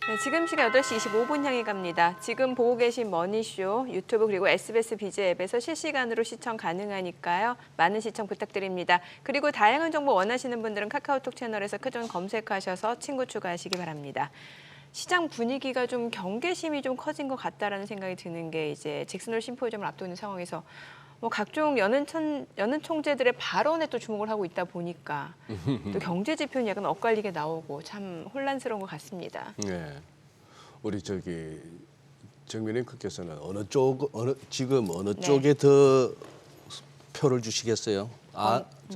네, 지금 시간 8시 25분 향해 갑니다. 지금 보고 계신 머니쇼 유튜브 그리고 SBS 비즈 앱에서 실시간으로 시청 가능하니까요. 많은 시청 부탁드립니다. 그리고 다양한 정보 원하시는 분들은 카카오톡 채널에서 크존 검색하셔서 친구 추가하시기 바랍니다. 시장 분위기가 좀 경계심이 좀 커진 것 같다라는 생각이 드는 게 이제 잭슨홀 심포지엄을 앞두는 상황에서 뭐 각종 연은 총재들의 발언에 또 주목을 하고 있다 보니까 또 경제 지표는 약간 엇갈리게 나오고 참 혼란스러운 것 같습니다. 네, 우리 정민 앵커께서는 지금 어느 네. 쪽에 더 표를 주시겠어요?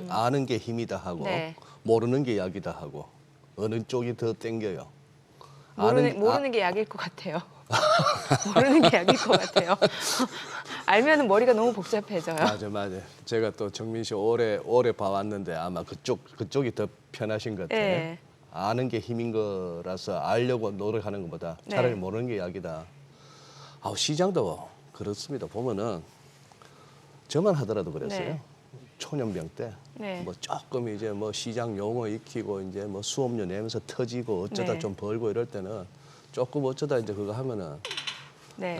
아는 게 힘이다 하고 네. 모르는 게 약이다 하고 어느 쪽이 더 땡겨요? 모르는 게 약일 것 같아요. 모르는 게 약일 것 같아요. 알면은 머리가 너무 복잡해져요. 맞아. 제가 또 정민 씨 오래 봐왔는데 아마 그쪽이 더 편하신 것 같아요. 네. 아는 게 힘인 거라서 알려고 노력하는 것보다 차라리 네. 모르는 게 약이다. 시장도 그렇습니다. 보면은 저만 하더라도 그랬어요. 네. 초년병 때 네. 뭐 조금 이제 뭐 시장 용어 익히고 이제 뭐 수업료 내면서 터지고 어쩌다 네. 좀 벌고 이럴 때는 조금 어쩌다 이제 그거 하면은 네.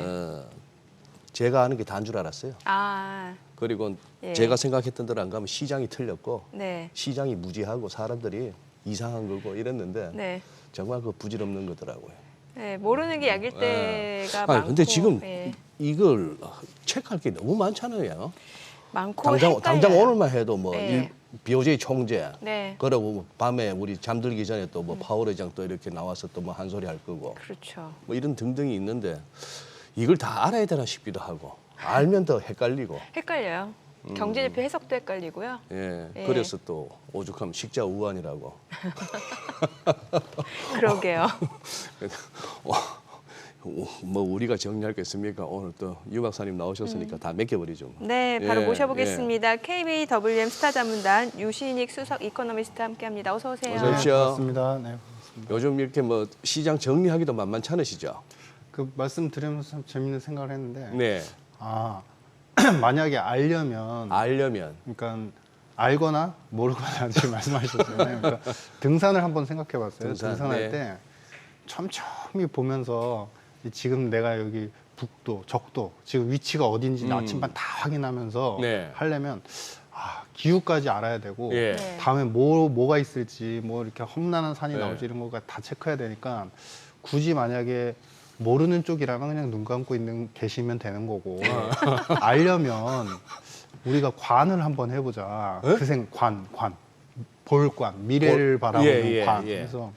제가 아는 게 다인 줄 알았어요. 아, 그리고 예. 제가 생각했던 대로 안 가면 시장이 틀렸고 네. 시장이 무지하고 사람들이 이상한 거고 이랬는데 네. 정말 그 부질없는 거더라고요. 네. 모르는 게 약일 때가 많고. 근데 지금 예. 이걸 체크할 게 너무 많잖아요. 많고 당장 헷갈려요. 오늘만 해도 뭐 네. BOJ 총재, 네. 그러고 밤에 우리 잠들기 전에 또 뭐 파월 의장 또 이렇게 나와서 또 뭐 한 소리 할 거고 그렇죠. 뭐 이런 등등이 있는데 이걸 다 알아야 되나 싶기도 하고 알면 더 헷갈리고 헷갈려요. 경제지표 해석도 헷갈리고요. 예, 예. 그래서 또 오죽하면 식자 우환이라고. 그러게요. 뭐 우리가 정리할 게 있습니까? 오늘 또 유 박사님 나오셨으니까 다 맡겨버리죠. 뭐. 네, 바로 예, 모셔보겠습니다. KBWM 스타 자문단 유신익 수석 이코노미스트 함께합니다. 어서 오세요. 어서 오십시오. 반갑습니다. 네, 반갑습니다. 요즘 이렇게 뭐 시장 정리하기도 만만치 않으시죠? 그 말씀 드리면서 참 재밌는 생각을 했는데, 네, 만약에 알려면, 그러니까 알거나 모르거나 지금 말씀하셨잖아요. 그러니까 등산을 한번 생각해봤어요. 등산할 네. 때 촘촘히 보면서 지금 내가 여기 북도, 적도, 지금 위치가 어딘지 나침반 다 확인하면서 네. 하려면 기후까지 알아야 되고 예. 네. 다음에 뭐가 있을지 뭐 이렇게 험난한 산이 네. 나올지 이런 거가 다 체크해야 되니까 굳이 만약에 모르는 쪽이라면 그냥 눈 감고 계시면 되는 거고 알려면 우리가 관을 한번 해보자. 관, 볼관, 미래를 바라보는 관. 그래서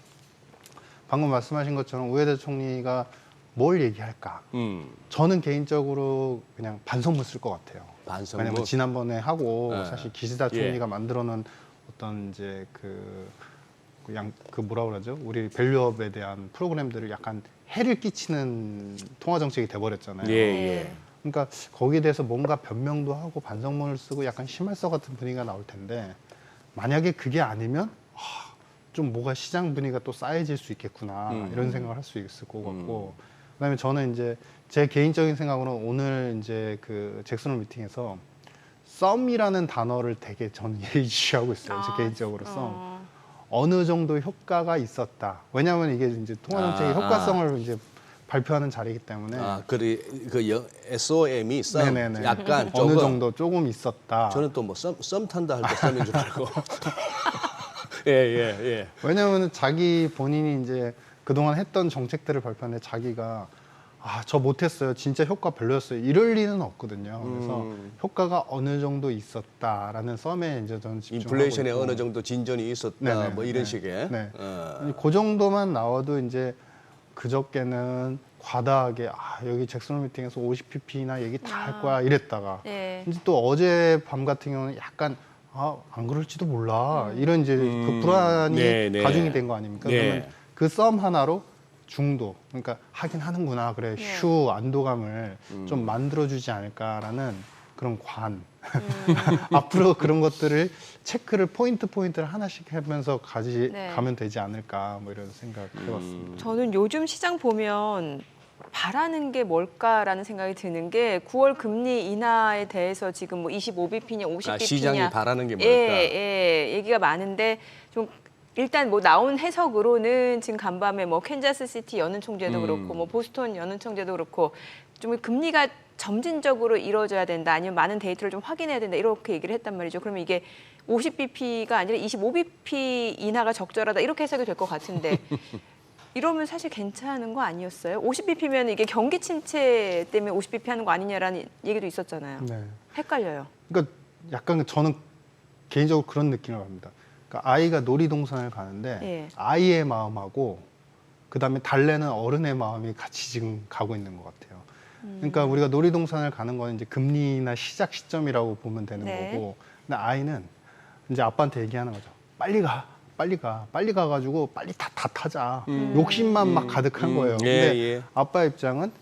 방금 말씀하신 것처럼 우회대 총리가 뭘 얘기할까? 저는 개인적으로 그냥 반성문 쓸 것 같아요. 반성문. 왜냐면 지난번에 하고 네. 사실 기시다 총리가 만들어놓은 어떤 이제 그 뭐라 그러죠? 우리 밸류업에 대한 프로그램들을 약간 해를 끼치는 통화 정책이 돼버렸잖아요. 예. 그러니까 거기에 대해서 뭔가 변명도 하고 반성문을 쓰고 약간 심할서 같은 분위기가 나올 텐데 만약에 그게 아니면 좀 뭐가 시장 분위기가 또 쌓여질 수 있겠구나 이런 생각을 할 수 있을 것 같고 그다음에 저는 이제 제 개인적인 생각으로 오늘 이제 그 잭슨홀 미팅에서 썸이라는 단어를 되게 저는 예의주시하고 있어요. 제 개인적으로 썸. 어느 정도 효과가 있었다. 왜냐하면 이게 이제 통화정책의 효과성을 이제 발표하는 자리이기 때문에 SOM이 썸 네네네. 약간 어느 정도 조금 있었다. 저는 또 뭐 썸 탄다 할 때 썸인 줄 알고. 예. 왜냐하면 자기 본인이 이제 그동안 했던 정책들을 발표하는데 자기가 저 못했어요. 진짜 효과 별로였어요. 이럴 리는 없거든요. 그래서 효과가 어느 정도 있었다라는 썸에 이제 저는 집중하고 인플레이션에 있고. 어느 정도 진전이 있었다. 네네, 뭐 이런 네. 식의. 네. 그 정도만 나와도 이제 그저께는 과다하게 여기 잭슨홀 미팅에서 50pp나 얘기 다 할 거야 이랬다가 예. 이제 또 어제 밤 같은 경우는 약간 안 그럴지도 몰라 이런 이제 그 불안이 네. 가중이 된 거 아닙니까? 네. 그러면 그 썸 하나로 중도 그러니까 하긴 하는구나 그래 휴 안도감을 좀 만들어주지 않을까라는 그런 관 앞으로 그런 것들을 체크를 포인트를 하나씩 하면서 가면 되지 않을까 뭐 이런 생각 해봤습니다. 저는 요즘 시장 보면 바라는 게 뭘까라는 생각이 드는 게 9월 금리 인하에 대해서 지금 뭐 25bp냐 50bp냐 시장이 바라는 게 뭘까? 예, 얘기가 많은데 좀 일단 뭐 나온 해석으로는 지금 간밤에 뭐 캔자스 시티 여는 총재도 그렇고 뭐 보스턴 여는 총재도 그렇고 좀 금리가 점진적으로 이루어져야 된다 아니면 많은 데이터를 좀 확인해야 된다 이렇게 얘기를 했단 말이죠. 그러면 이게 50bp가 아니라 25bp 인하가 적절하다 이렇게 해석이 될 것 같은데 이러면 사실 괜찮은 거 아니었어요? 50bp면 이게 경기 침체 때문에 50bp 하는 거 아니냐라는 얘기도 있었잖아요. 네. 헷갈려요. 그러니까 약간 저는 개인적으로 그런 느낌을 받습니다. 그러니까 아이가 놀이동산을 가는데 예. 아이의 마음하고 그다음에 달래는 어른의 마음이 같이 지금 가고 있는 것 같아요. 그러니까 우리가 놀이동산을 가는 거는 이제 금리나 시작 시점이라고 보면 되는 네. 거고, 근데 아이는 이제 아빠한테 얘기하는 거죠. 빨리 가, 빨리 가, 빨리 가가지고 빨리 다 타자. 욕심만 막 가득한 거예요. 예, 근데 예. 아빠 입장은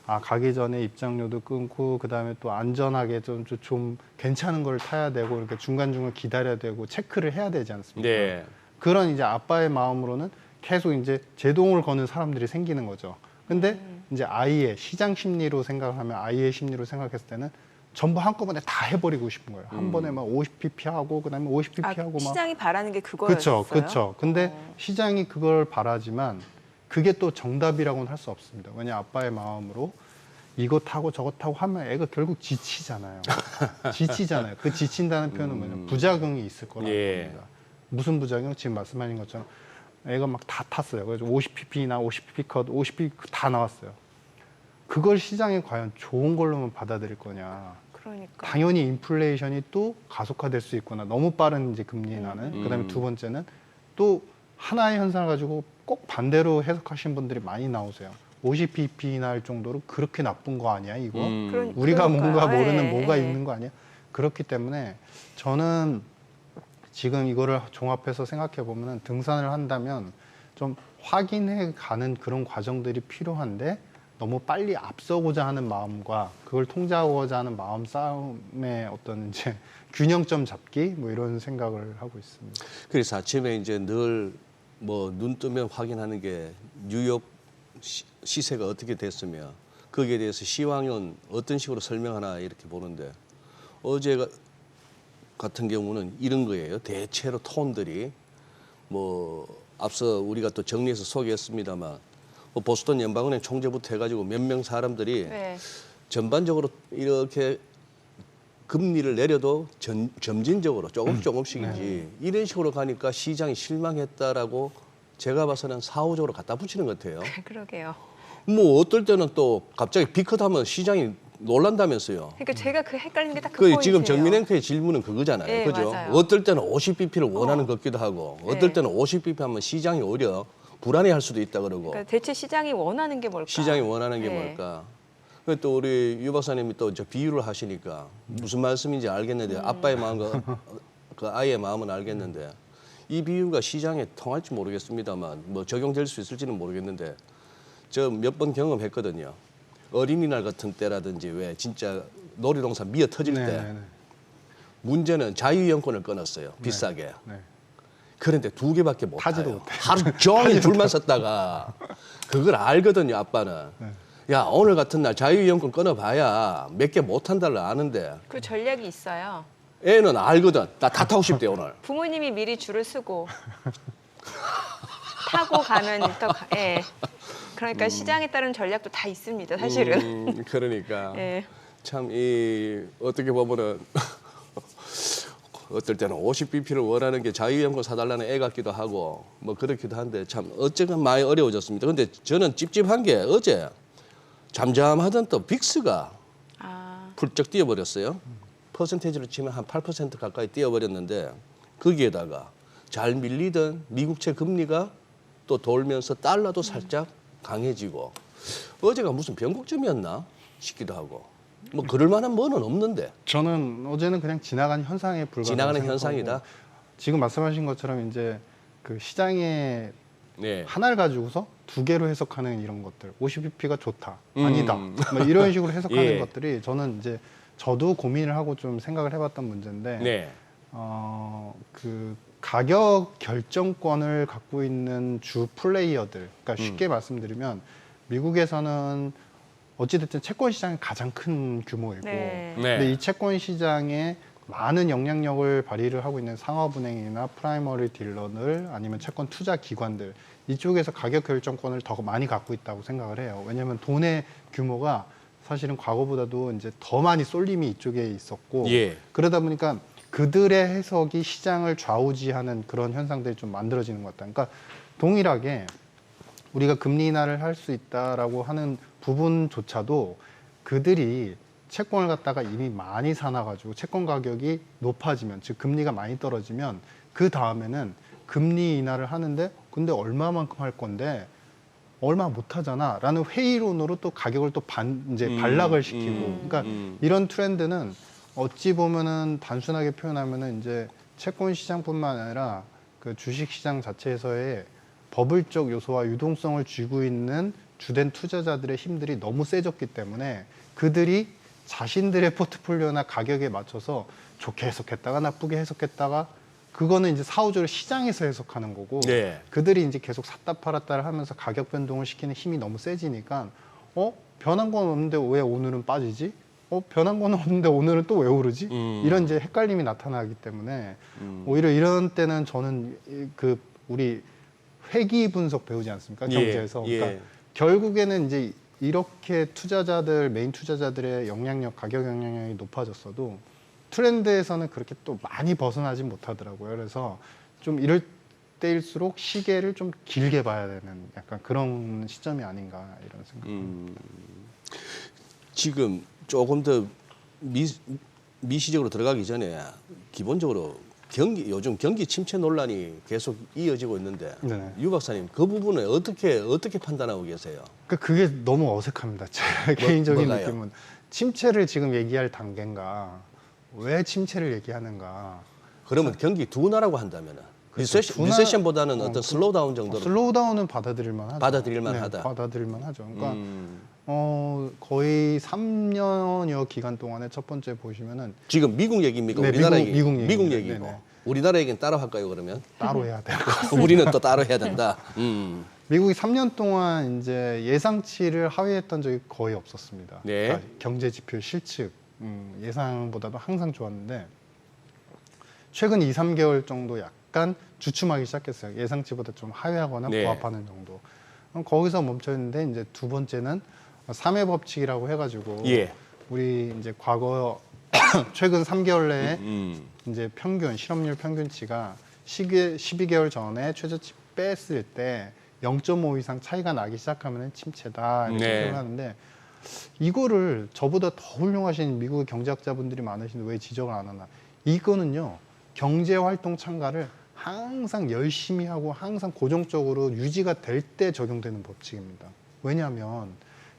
가기 전에 입장료도 끊고 그다음에 또 안전하게 좀 괜찮은 걸 타야 되고 이렇게 중간중간 기다려야 되고 체크를 해야 되지 않습니까? 네. 그런 이제 아빠의 마음으로는 계속 이제 제동을 거는 사람들이 생기는 거죠. 근데 이제 아이의 시장 심리로 생각을 하면 아이의 심리로 생각했을 때는 전부 한꺼번에 다 해버리고 싶은 거예요. 한 번에 막 50pp 하고 그다음에 50pp 하고 막. 시장이 바라는 게 그거였어요? 그렇죠. 근데 시장이 그걸 바라지만 그게 또 정답이라고는 할 수 없습니다. 왜냐 아빠의 마음으로 이거 타고 저거 타고 하면 애가 결국 지치잖아요. 지치잖아요. 그 지친다는 표현은 뭐냐 부작용이 있을 거라는 예. 겁니다. 무슨 부작용? 지금 말씀하신 것처럼 애가 막 다 탔어요. 그래서 50pp나 50pp 컷, 50pp 다 나왔어요. 그걸 시장이 과연 좋은 걸로만 받아들일 거냐? 그러니까. 당연히 인플레이션이 또 가속화될 수 있구나. 너무 빠른 이제 금리 인하는. 그다음에 두 번째는 또 하나의 현상을 가지고 꼭 반대로 해석하신 분들이 많이 나오세요. 50pp 인하할 정도로 그렇게 나쁜 거 아니야 이거? 우리가 뭔가 모르는 뭐가 있는 거 아니야? 그렇기 때문에 저는 지금 이거를 종합해서 생각해 보면 등산을 한다면 좀 확인해 가는 그런 과정들이 필요한데 너무 빨리 앞서고자 하는 마음과 그걸 통제하고자 하는 마음 싸움의 어떤 이제 균형점 잡기 뭐 이런 생각을 하고 있습니다. 그래서 아침에 이제 늘 뭐 눈 뜨면 확인하는 게 뉴욕 시세가 어떻게 됐으며 거기에 대해서 시황은 어떤 식으로 설명하나 이렇게 보는데 어제 같은 경우는 이런 거예요. 대체로 톤들이 뭐 앞서 우리가 또 정리해서 소개했습니다만 뭐 보스턴 연방은행 총재부터 해가지고 몇 명 사람들이 네. 전반적으로 이렇게 금리를 내려도 점진적으로 조금씩이지 이런 식으로 가니까 시장이 실망했다라고 제가 봐서는 사후적으로 갖다 붙이는 것 같아요. 그러게요. 뭐 어떨 때는 또 갑자기 비컷하면 시장이 놀란다면서요. 그러니까 제가 그 헷갈리는 게 딱 그 그 포인트예요. 지금 정민앵커의 질문은 그거잖아요. 네, 그죠? 맞아요. 어떨 때는 50bp를 원하는 것 같기도 하고 어떨 때는 50bp 하면 시장이 오히려 불안해할 수도 있다 그러고 그러니까 대체 시장이 원하는 게 뭘까? 시장이 원하는 게 네. 뭘까? 그 또 우리 유 박사님이 또 저 비유를 하시니까 무슨 말씀인지 알겠는데 아빠의 마음과 그 아이의 마음은 알겠는데 이 비유가 시장에 통할지 모르겠습니다만 뭐 적용될 수 있을지는 모르겠는데 저 몇 번 경험했거든요. 어린이날 같은 때라든지 왜 진짜 놀이동산 미어 터질 때 문제는 자유이용권을 끊었어요. 비싸게. 네. 그런데 2개밖에 못 타지도 타요. 못해. 하루 종일 줄만 섰다가 그걸 알거든요. 아빠는. 야 오늘 같은 날 자유이용권 끊어봐야 몇 개 못 한다를 아는데 그 전략이 있어요. 애는 알거든. 나 다 타고 싶대 오늘. 부모님이 미리 줄을 쓰고 타고 가면 더 예. 그러니까 시장에 따른 전략도 다 있습니다. 사실은. 그러니까 예. 참 이 어떻게 보면은 어떨 때는 50bp를 원하는 게 자유이용권 사달라는 애 같기도 하고 뭐 그렇기도 한데 참 어쨌건 많이 어려워졌습니다. 근데 저는 찝찝한 게 어제 잠잠하던 또 빅스가 훌쩍 뛰어버렸어요. 퍼센테이지로 치면 한 8% 가까이 뛰어버렸는데 거기에다가 잘 밀리던 미국채 금리가 또 돌면서 달러도 살짝 강해지고 어제가 무슨 변곡점이었나 싶기도 하고 뭐 그럴 만한 뭐는 없는데 저는 어제는 그냥 지나가는 현상에 불과하다고 지나가는 생각하고 현상이다. 지금 말씀하신 것처럼 이제 그 시장의 네. 하나를 가지고서 두 개로 해석하는 이런 것들 50bp가 좋다 아니다 뭐 이런 식으로 해석하는 예. 것들이 저는 이제 저도 고민을 하고 좀 생각을 해봤던 문제인데 네. 그 가격 결정권을 갖고 있는 주 플레이어들 그러니까 쉽게 말씀드리면 미국에서는 어찌됐든 채권 시장이 가장 큰 규모이고 네. 네. 근데 이 채권 시장에 많은 영향력을 발휘를 하고 있는 상업은행이나 프라이머리 딜러들 아니면 채권 투자 기관들 이쪽에서 가격 결정권을 더 많이 갖고 있다고 생각을 해요. 왜냐하면 돈의 규모가 사실은 과거보다도 이제 더 많이 쏠림이 이쪽에 있었고 예. 그러다 보니까 그들의 해석이 시장을 좌우지하는 그런 현상들이 좀 만들어지는 것 같다. 그러니까 동일하게 우리가 금리 인하를 할 수 있다라고 하는 부분조차도 그들이 채권을 갖다가 이미 많이 사놔가지고 채권 가격이 높아지면 즉 금리가 많이 떨어지면 그 다음에는 금리 인하를 하는데 근데 얼마만큼 할 건데 얼마 못 하잖아라는 회의론으로 또 가격을 또 이제 반락을 시키고 그러니까 이런 트렌드는 어찌 보면은 단순하게 표현하면은 이제 채권 시장뿐만 아니라 그 주식 시장 자체에서의 버블적 요소와 유동성을 쥐고 있는 주된 투자자들의 힘들이 너무 세졌기 때문에 그들이 자신들의 포트폴리오나 가격에 맞춰서 좋게 해석했다가 나쁘게 해석했다가 그거는 이제 사후적으로 시장에서 해석하는 거고 네. 그들이 이제 계속 샀다 팔았다를 하면서 가격 변동을 시키는 힘이 너무 세지니까 변한 건 없는데 왜 오늘은 빠지지? 변한 건 없는데 오늘은 또 왜 오르지? 이런 이제 헷갈림이 나타나기 때문에 오히려 이런 때는 저는 그 우리 회귀 분석 배우지 않습니까? 경제에서. 예. 그러니까 결국에는 이제 이렇게 투자자들, 메인 투자자들의 영향력, 가격 영향력이 높아졌어도 트렌드에서는 그렇게 또 많이 벗어나지 못하더라고요. 그래서 좀 이럴 때일수록 시계를 좀 길게 봐야 되는 약간 그런 시점이 아닌가 이런 생각입니다. 지금 조금 더 미시적으로 들어가기 전에 기본적으로 요즘 경기 침체 논란이 계속 이어지고 있는데 네네. 유 박사님 그 부분을 어떻게 판단하고 계세요? 그러니까 그게 너무 어색합니다. 제 개인적인 뭐가요? 느낌은 침체를 지금 얘기할 단계인가, 왜 침체를 얘기하는가. 그러면 경기 둔화라고 한다면은 그렇죠. 리세션보다는 어떤 슬로우다운 정도로 슬로우다운은 받아들일만 하죠. 받아들일만 하다. 받아들일만 하죠. 그러니까 거의 3년여 기간 동안에 첫 번째 보시면은 지금 미국 얘기입니까? 네, 우리나라 미국 얘기? 미국 얘기입니다. 얘기고 네네. 우리나라 얘기는 따로 할까요 그러면? 따로 해야 될 것 같아요. 우리는 또 따로 해야 된다. 미국이 3년 동안 이제 예상치를 하회했던 적이 거의 없었습니다. 네. 그러니까 경제 지표 실측 예상보다도 항상 좋았는데 최근 2, 3개월 정도 약간 주춤하기 시작했어요. 예상치보다 좀 하회하거나 네. 부합하는 정도. 그럼 거기서 멈춰있는데 이제 두 번째는 3회 법칙이라고 해가지고 예. 우리 이제 과거 최근 3개월 내에 이제 평균 실업률 평균치가 12개월 전에 최저치 뺐을 때 0.5 이상 차이가 나기 시작하면 침체다 이렇게 네. 표현하는데 이거를 저보다 더 훌륭하신 미국의 경제학자분들이 많으신데 왜 지적을 안 하나? 이거는요 경제활동 참가를 항상 열심히 하고 항상 고정적으로 유지가 될 때 적용되는 법칙입니다. 왜냐하면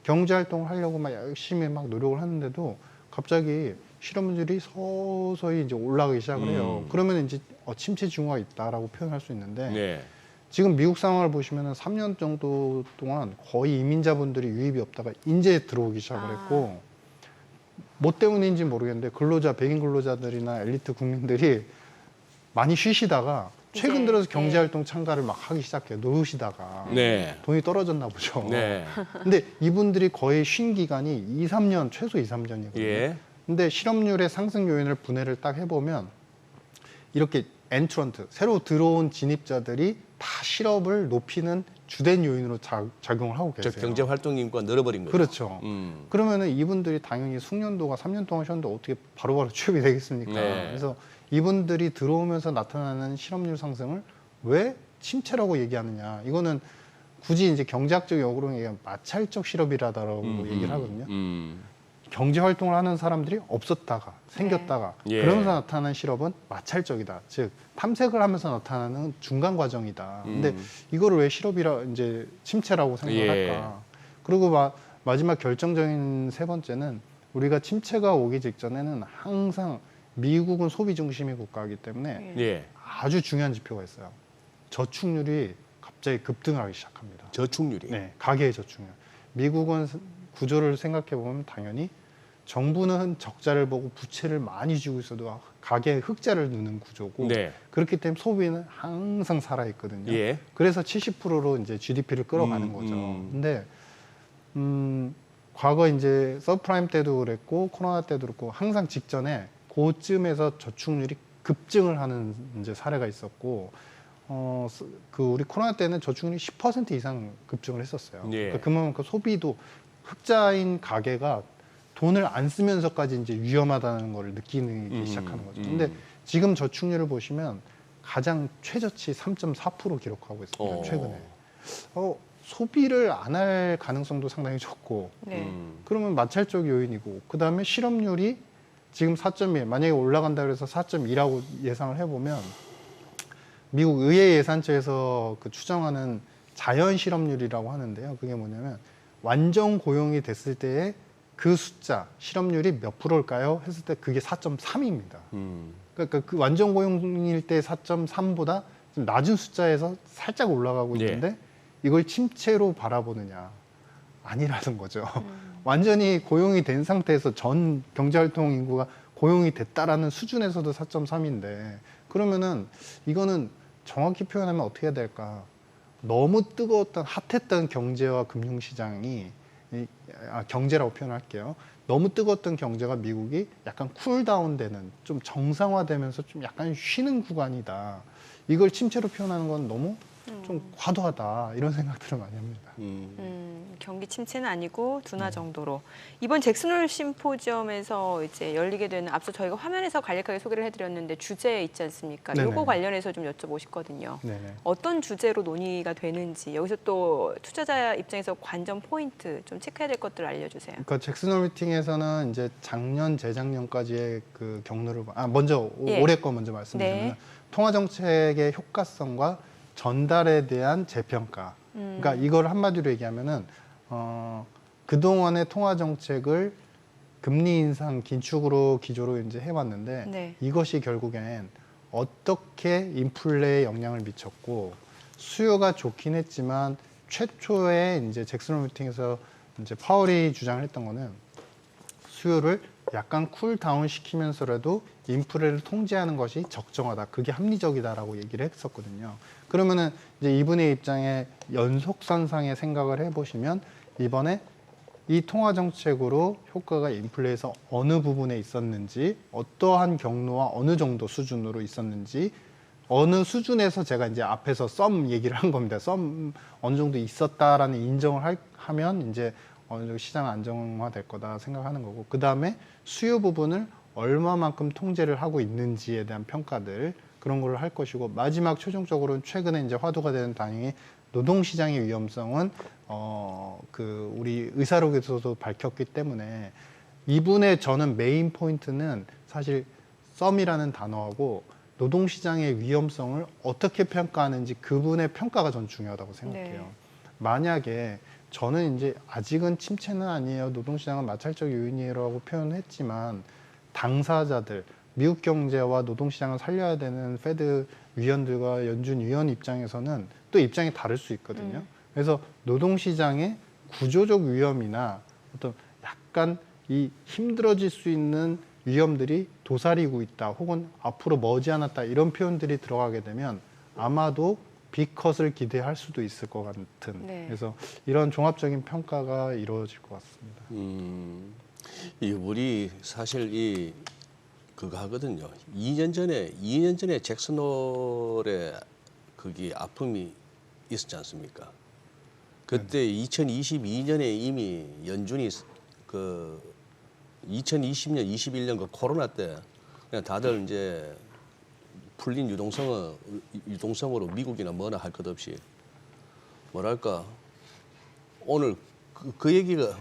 경제활동을 하려고 막 열심히 막 노력을 하는데도 갑자기 실업률이 서서히 이제 올라가기 시작을 해요. 그러면 이제 침체 징후가 있다라고 표현할 수 있는데 네. 지금 미국 상황을 보시면은 3년 정도 동안 거의 이민자분들이 유입이 없다가 이제 들어오기 시작을 했고 뭐 때문인지 모르겠는데 근로자, 백인 근로자들이나 엘리트 국민들이 많이 쉬시다가 최근 이제, 들어서 경제활동 참가를 막 하기 시작해요. 노시다가 네. 돈이 떨어졌나 보죠. 네. 근데 이분들이 거의 쉰 기간이 2, 3년, 최소 2, 3년이거든요. 예. 근데 실업률의 상승 요인을 분해를 딱 해보면 이렇게 엔트런트, 새로 들어온 진입자들이 다 실업을 높이는 주된 요인으로 작용을 하고 저 계세요. 경제 활동 인구가 늘어버린 거죠. 그렇죠. 그러면은 이분들이 당연히 숙련도가 3년 동안 쉬었는데 어떻게 바로바로 취업이 되겠습니까? 네. 그래서 이분들이 들어오면서 나타나는 실업률 상승을 왜 침체라고 얘기하느냐? 이거는 굳이 이제 경제학적 역으로 얘기하면 마찰적 실업이라고 얘기를 하거든요. 경제 활동을 하는 사람들이 없었다가 생겼다가 예. 그러면서 나타나는 실업은 마찰적이다. 즉 탐색을 하면서 나타나는 중간 과정이다. 근데 이거를 왜 실업이라 이제 침체라고 생각을 예. 할까? 그리고 마지막 결정적인 세 번째는 우리가 침체가 오기 직전에는 항상 미국은 소비 중심의 국가이기 때문에 예. 아주 중요한 지표가 있어요. 저축률이 갑자기 급등하기 시작합니다. 저축률이. 네, 가계의 저축률. 미국은 구조를 생각해 보면 당연히 정부는 적자를 보고 부채를 많이 쥐고 있어도 가계의 흑자를 넣는 구조고 네. 그렇기 때문에 소비는 항상 살아 있거든요. 예. 그래서 70%로 이제 GDP를 끌어가는 거죠. 근데 과거 이제 서브프라임 때도 그랬고 코로나 때도 그렇고 항상 직전에 그쯤에서 저축률이 급증을 하는 이제 사례가 있었고 그 우리 코로나 때는 저축률이 10% 이상 급증을 했었어요. 예. 그러니까 그만큼 소비도 흑자인 가게가 돈을 안 쓰면서까지 이제 위험하다는 걸 느끼기 시작하는 거죠. 근데 지금 저축률을 보시면 가장 최저치 3.4% 기록하고 있습니다. 최근에. 소비를 안 할 가능성도 상당히 적고 네. 그러면 마찰적 요인이고 그다음에 실업률이 지금 4.1 만약에 올라간다 그래서 4.2라고 예상을 해보면 미국 의회 예산처에서 그 추정하는 자연 실업률이라고 하는데요. 그게 뭐냐면 완전 고용이 됐을 때의 그 숫자 실업률이 몇 프로일까요? 했을 때 그게 4.3입니다. 그러니까 그 완전 고용일 때 4.3보다 좀 낮은 숫자에서 살짝 올라가고 있는데 이걸 침체로 바라보느냐 아니라는 거죠. 완전히 고용이 된 상태에서 전 경제활동 인구가 고용이 됐다라는 수준에서도 4.3인데 그러면은 이거는 정확히 표현하면 어떻게 해야 될까? 너무 뜨거웠던 핫했던 경제와 금융시장이 경제라고 표현할게요. 너무 뜨거웠던 경제가 미국이 약간 쿨다운되는 좀 정상화되면서 좀 약간 쉬는 구간이다. 이걸 침체로 표현하는 건 너무 좀 과도하다 이런 생각들을 많이 합니다. 경기 침체는 아니고 둔화 정도로 이번 잭슨홀 심포지엄에서 이제 열리게 되는 앞서 저희가 화면에서 간략하게 소개를 해드렸는데 주제 있지 않습니까? 네네. 요거 관련해서 좀 여쭤보고 싶거든요. 네네. 어떤 주제로 논의가 되는지 여기서 또 투자자 입장에서 관전 포인트 좀 체크해야 될 것들 알려주세요. 그러니까 잭슨홀 미팅에서는 이제 작년 재작년까지의 그 경로를 먼저 예. 올해 거 먼저 말씀드리면 네. 통화 정책의 효과성과 전달에 대한 재평가. 그러니까 이걸 한마디로 얘기하면은 그동안의 통화 정책을 금리 인상 긴축으로 기조로 이제 해왔는데 네. 이것이 결국엔 어떻게 인플레에 영향을 미쳤고 수요가 좋긴 했지만 최초에 이제 잭슨홀 미팅에서 이제 파월이 주장을 했던 거는 수요를 약간 쿨다운 시키면서라도 인플레를 통제하는 것이 적정하다. 그게 합리적이다라고 얘기를 했었거든요. 그러면은 이제 이분의 입장에 연속선상의 생각을 해보시면 이번에 이 통화 정책으로 효과가 인플레에서 어느 부분에 있었는지, 어떠한 경로와 어느 정도 수준으로 있었는지, 어느 수준에서 제가 이제 앞에서 썸 얘기를 한 겁니다. 썸 어느 정도 있었다라는 인정을 하면 이제 어느 정도 시장 안정화될 거다 생각하는 거고, 그 다음에 수요 부분을 얼마만큼 통제를 하고 있는지에 대한 평가들 그런 걸로 할 것이고, 마지막 최종적으로는 최근에 이제 화두가 되는 당연히 노동시장의 위험성은 그 우리 의사록에서도 밝혔기 때문에 이분의 저는 메인 포인트는 사실 썸이라는 단어하고 노동시장의 위험성을 어떻게 평가하는지 그분의 평가가 전 중요하다고 생각해요. 네. 만약에 저는 이제 아직은 침체는 아니에요. 노동시장은 마찰적 요인이라고 표현했지만 당사자들, 미국 경제와 노동시장을 살려야 되는 페드 위원들과 연준 위원 입장에서는 또 입장이 다를 수 있거든요. 그래서 노동시장의 구조적 위험이나 어떤 약간 이 힘들어질 수 있는 위험들이 도사리고 있다 혹은 앞으로 머지않았다 이런 표현들이 들어가게 되면 아마도 빅컷을 기대할 수도 있을 것 같은 네. 그래서 이런 종합적인 평가가 이루어질 것 같습니다. 이 우리 사실 그거 하거든요. 2년 전에 잭슨홀에 그게 아픔이 있었지 않습니까? 그때 2022년에 이미 연준이 그 2020년, 21년 그 코로나 때 그냥 다들 이제 풀린 유동성으로 미국이나 뭐나 할 것 없이 뭐랄까 오늘 그 얘기가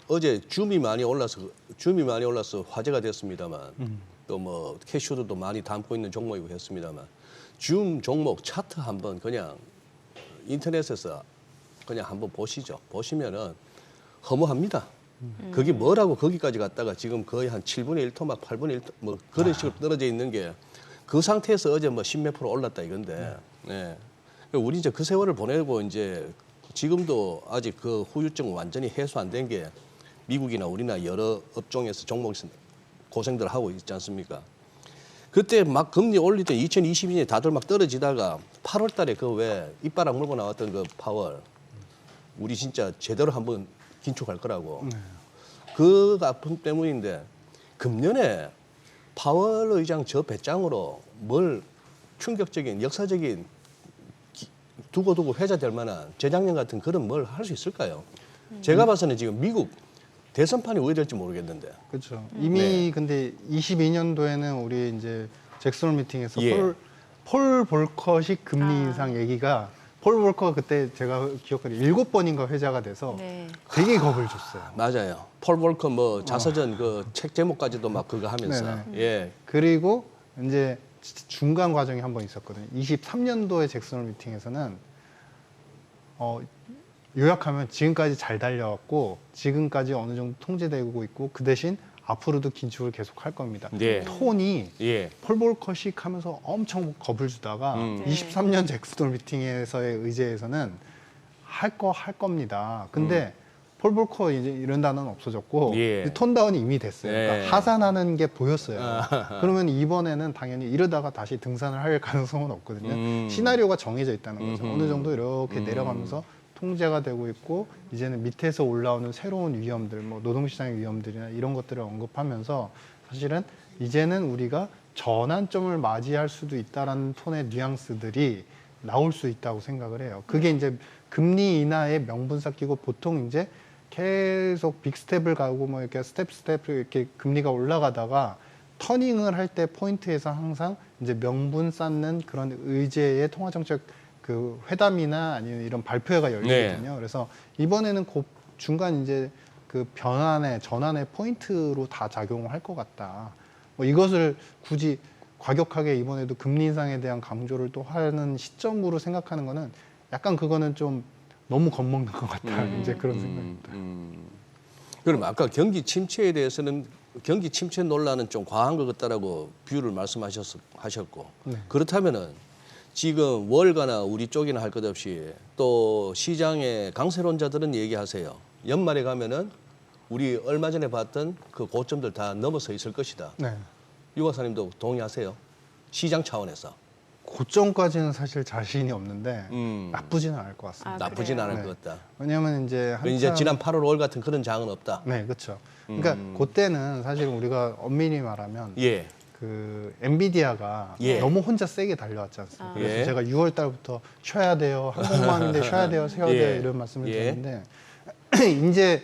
어제 줌이 많이 올라서 화제가 됐습니다만 또 뭐 캐시우드도 많이 담고 있는 종목이고 했습니다만 줌 종목 차트 한번 그냥 인터넷에서 그냥 한번 보시죠. 보시면은 허무합니다. 그게 뭐라고 거기까지 갔다가 지금 거의 한 7분의 1토막 8분의 1토 뭐 그런 식으로 떨어져 있는 게 그 상태에서 어제 뭐 10몇 프로 올랐다 이건데 네. 우리 이제 그 세월을 보내고 이제 지금도 아직 그 후유증 완전히 해소 안 된 게 미국이나 우리나 여러 업종에서 종목에서 고생들 하고 있지 않습니까? 그때 막 금리 올릴 때 2022년에 다들 막 떨어지다가 8월 달에 그 왜 이빨 물고 나왔던 그 파월 우리 진짜 제대로 한번 긴축할 거라고 그 아픔 때문인데 금년에 파월 의장 저 배짱으로 뭘 충격적인 역사적인 두고두고 회자될 만한 재작년 같은 그런 뭘 할 수 있을까요? 제가 봐서는 지금 미국 대선판이 어디 될지 모르겠는데. 그렇죠. 이미 근데 22년도에는 우리 이제 잭슨 미팅에서 예. 폴 볼컷이 금리 인상 얘기가 폴 볼커가 그때 제가 기억하기에 7번인가 회자가 돼서 네. 되게 겁을 줬어요. 맞아요. 폴 볼커 뭐 자서전 그 책 제목까지도 막 그거 하면서 네네. 예. 그리고 이제 중간 과정이 한 번 있었거든요. 23년도에 잭슨 미팅에서는 요약하면 지금까지 잘 달려왔고 지금까지 어느 정도 통제되고 있고 그 대신 앞으로도 긴축을 계속 할 겁니다. 네. 톤이 예. 폴 볼커식 하면서 엄청 겁을 주다가 네. 23년 잭스톤 미팅에서의 의제에서는 할 겁니다. 근데 폴 볼커 이제 이런 단어는 없어졌고 예. 톤 다운이 이미 됐어요. 예. 그러니까 하산하는 게 보였어요. 그러면 이번에는 당연히 이러다가 다시 등산을 할 가능성은 없거든요. 시나리오가 정해져 있다는 거죠. 어느 정도 이렇게 내려가면서 통제가 되고 있고 이제는 밑에서 올라오는 새로운 위험들, 뭐 노동시장의 위험들이나 이런 것들을 언급하면서 사실은 이제는 우리가 전환점을 맞이할 수도 있다라는 톤의 뉘앙스들이 나올 수 있다고 생각을 해요. 그게 이제 금리 인하의 명분 쌓기고 보통 이제 계속 빅스텝을 가고 뭐 이렇게 스텝 이렇게 금리가 올라가다가 터닝을 할 때 포인트에서 항상 이제 명분 쌓는 그런 의제의 통화정책 그 회담이나 아니면 이런 발표회가 열리거든요. 네. 그래서 이번에는 그 중간 이제 그 전환의 포인트로 다 작용을 할 것 같다. 뭐 이것을 굳이 과격하게 이번에도 금리 인상에 대한 강조를 또 하는 시점으로 생각하는 거는 약간 그거는 좀 너무 겁먹는 것 같다. 이제 그런 생각입니다. 그럼 아까 경기 침체에 대해서는 경기 침체 논란은 좀 과한 것 같다라고 비유를 말씀하셨고 네. 그렇다면은 지금 월가나 우리 쪽이나 할 것 없이 또 시장의 강세론자들은 얘기하세요. 연말에 가면은 우리 얼마 전에 봤던 그 고점들 다 넘어서 있을 것이다. 네. 유 박사님도 동의하세요? 시장 차원에서. 고점까지는 사실 자신이 없는데 나쁘지는 않을 것 같습니다. 아, 나쁘진 않을 네. 것 같다. 왜냐하면 이제 한참 이제 지난 8월 5월 같은 그런 장은 없다. 네, 그렇죠. 그러니까 그때는 사실 우리가 엄밀히 말하면 예. 그 엔비디아가 예. 너무 혼자 세게 달려왔지 않습니까? 그래서 예. 제가 6월 달부터 쉬어야 돼요. 항공모함인데 쉬어야 돼요. 쉬어야 예. 돼요. 이런 말씀을 예. 드렸는데 이제